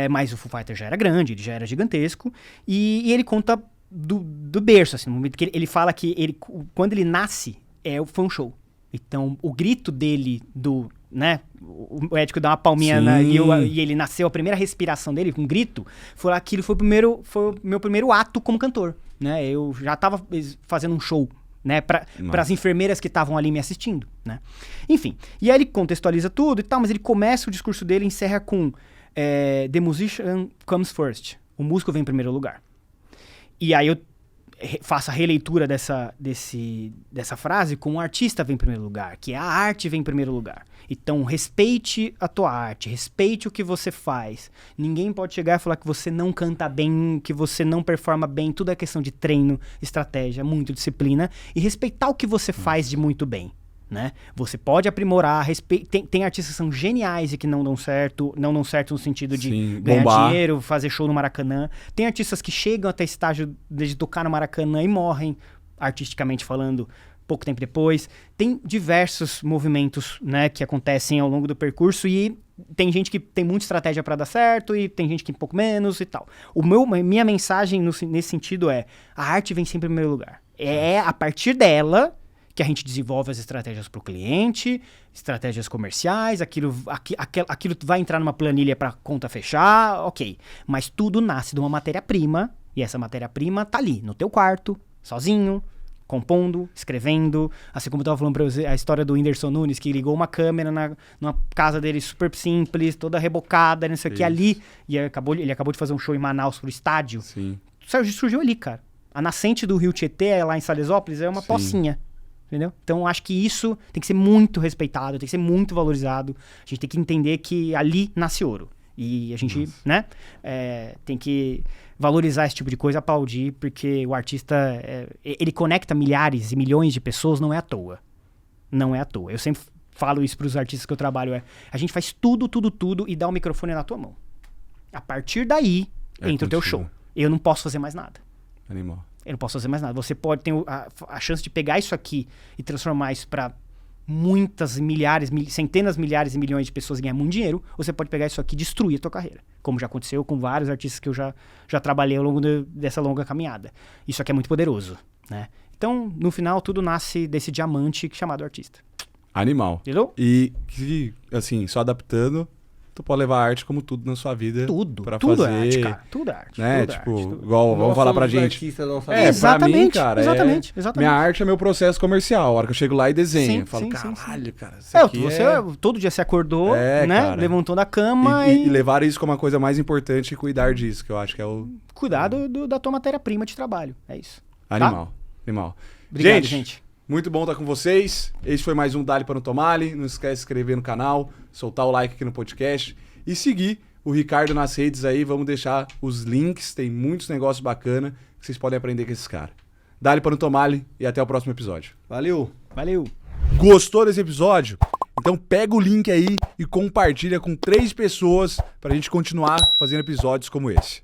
Mas o Foo Fighters já era grande, ele já era gigantesco. E ele conta do berço, assim, no momento que ele fala que quando ele nasce, foi um show. Então, o grito dele né? O médico dá uma palminha e ele nasceu, a primeira respiração dele, com um grito, foi o meu primeiro ato como cantor, né? Eu já tava fazendo um show, né? Para as enfermeiras que estavam ali me assistindo, né? Enfim, e aí ele contextualiza tudo e tal, mas ele começa o discurso dele e encerra com The musician comes first. O músico vem em primeiro lugar. E aí eu faço a releitura dessa frase com o artista vem em primeiro lugar, que a arte vem em primeiro lugar. Então, respeite a tua arte, respeite o que você faz. Ninguém pode chegar e falar que você não canta bem, que você não performa bem. Tudo é questão de treino, estratégia, muito disciplina. E respeitar o que você faz de muito bem, né? Você pode aprimorar, tem artistas que são geniais e que não dão certo no sentido de ganhar bombar. dinheiro, fazer show no Maracanã. Tem artistas que chegam até esse estágio de tocar no Maracanã e morrem, artisticamente falando, pouco tempo depois. Tem diversos movimentos, né, que acontecem ao longo do percurso e tem gente que tem muita estratégia para dar certo e tem gente que um pouco menos e tal. Minha mensagem nesse sentido é: a arte vem sempre em primeiro lugar. É a partir dela que a gente desenvolve as estratégias para o cliente, estratégias comerciais, aquilo vai entrar numa planilha para conta fechar, ok. Mas tudo nasce de uma matéria-prima, e essa matéria-prima tá ali, no teu quarto, sozinho, compondo, escrevendo. Assim como eu tava falando pra você, a história do Whindersson Nunes, que ligou uma câmera numa casa dele super simples, toda rebocada, não sei o que, ali, e ele acabou de fazer um show em Manaus pro estádio. Sim. Surgiu ali, cara. A nascente do Rio Tietê, lá em Salesópolis, é uma pocinha. Entendeu? Então, acho que isso tem que ser muito respeitado, tem que ser muito valorizado. A gente tem que entender que ali nasce ouro. E a gente, né, tem que valorizar esse tipo de coisa, aplaudir, porque o artista, ele conecta milhares e milhões de pessoas, não é à toa. Não é à toa. Eu sempre falo isso para os artistas que eu trabalho, a gente faz tudo e dá o microfone na tua mão. A partir daí, entra o teu show. Eu não posso fazer mais nada. Animal. Eu não posso fazer mais nada. Você pode ter a chance de pegar isso aqui e transformar isso para muitas milhares, centenas, milhares e milhões de pessoas e ganhar muito dinheiro. Ou você pode pegar isso aqui e destruir a tua carreira. Como já aconteceu com vários artistas que eu já trabalhei ao longo dessa longa caminhada. Isso aqui é muito poderoso, né? Então, no final, tudo nasce desse diamante chamado artista. Animal. Entendeu? E que, assim, só adaptando, tu pode levar a arte como tudo na sua vida. Tudo. Pra Tudo fazer, é arte, cara. Tudo é arte. Né? Tudo é Tipo, arte, tudo. igual, vamos falar pra gente. Artistas da nossa É, vida. pra Exatamente, mim, cara, exatamente. minha arte é meu processo comercial. A hora que eu chego lá e desenho, Sim, eu falo, sim, caralho, sim. cara, isso aqui Você todo dia se acordou, É, né? cara. Levantou da cama e levar isso como a coisa mais importante e cuidar disso, que eu acho que é o cuidar da tua matéria-prima de trabalho. É isso. animal. Animal. Obrigado, gente. Muito bom estar com vocês. Esse foi mais um Dali para no Tomale. Não esquece de se inscrever no canal, soltar o like aqui no podcast e seguir o Ricardo nas redes aí. Vamos deixar os links, tem muitos negócios bacanas que vocês podem aprender com esses caras. Dali para no Tomale e até o próximo episódio. Valeu. Valeu. Gostou desse episódio? Então pega o link aí e compartilha com 3 pessoas pra gente continuar fazendo episódios como esse.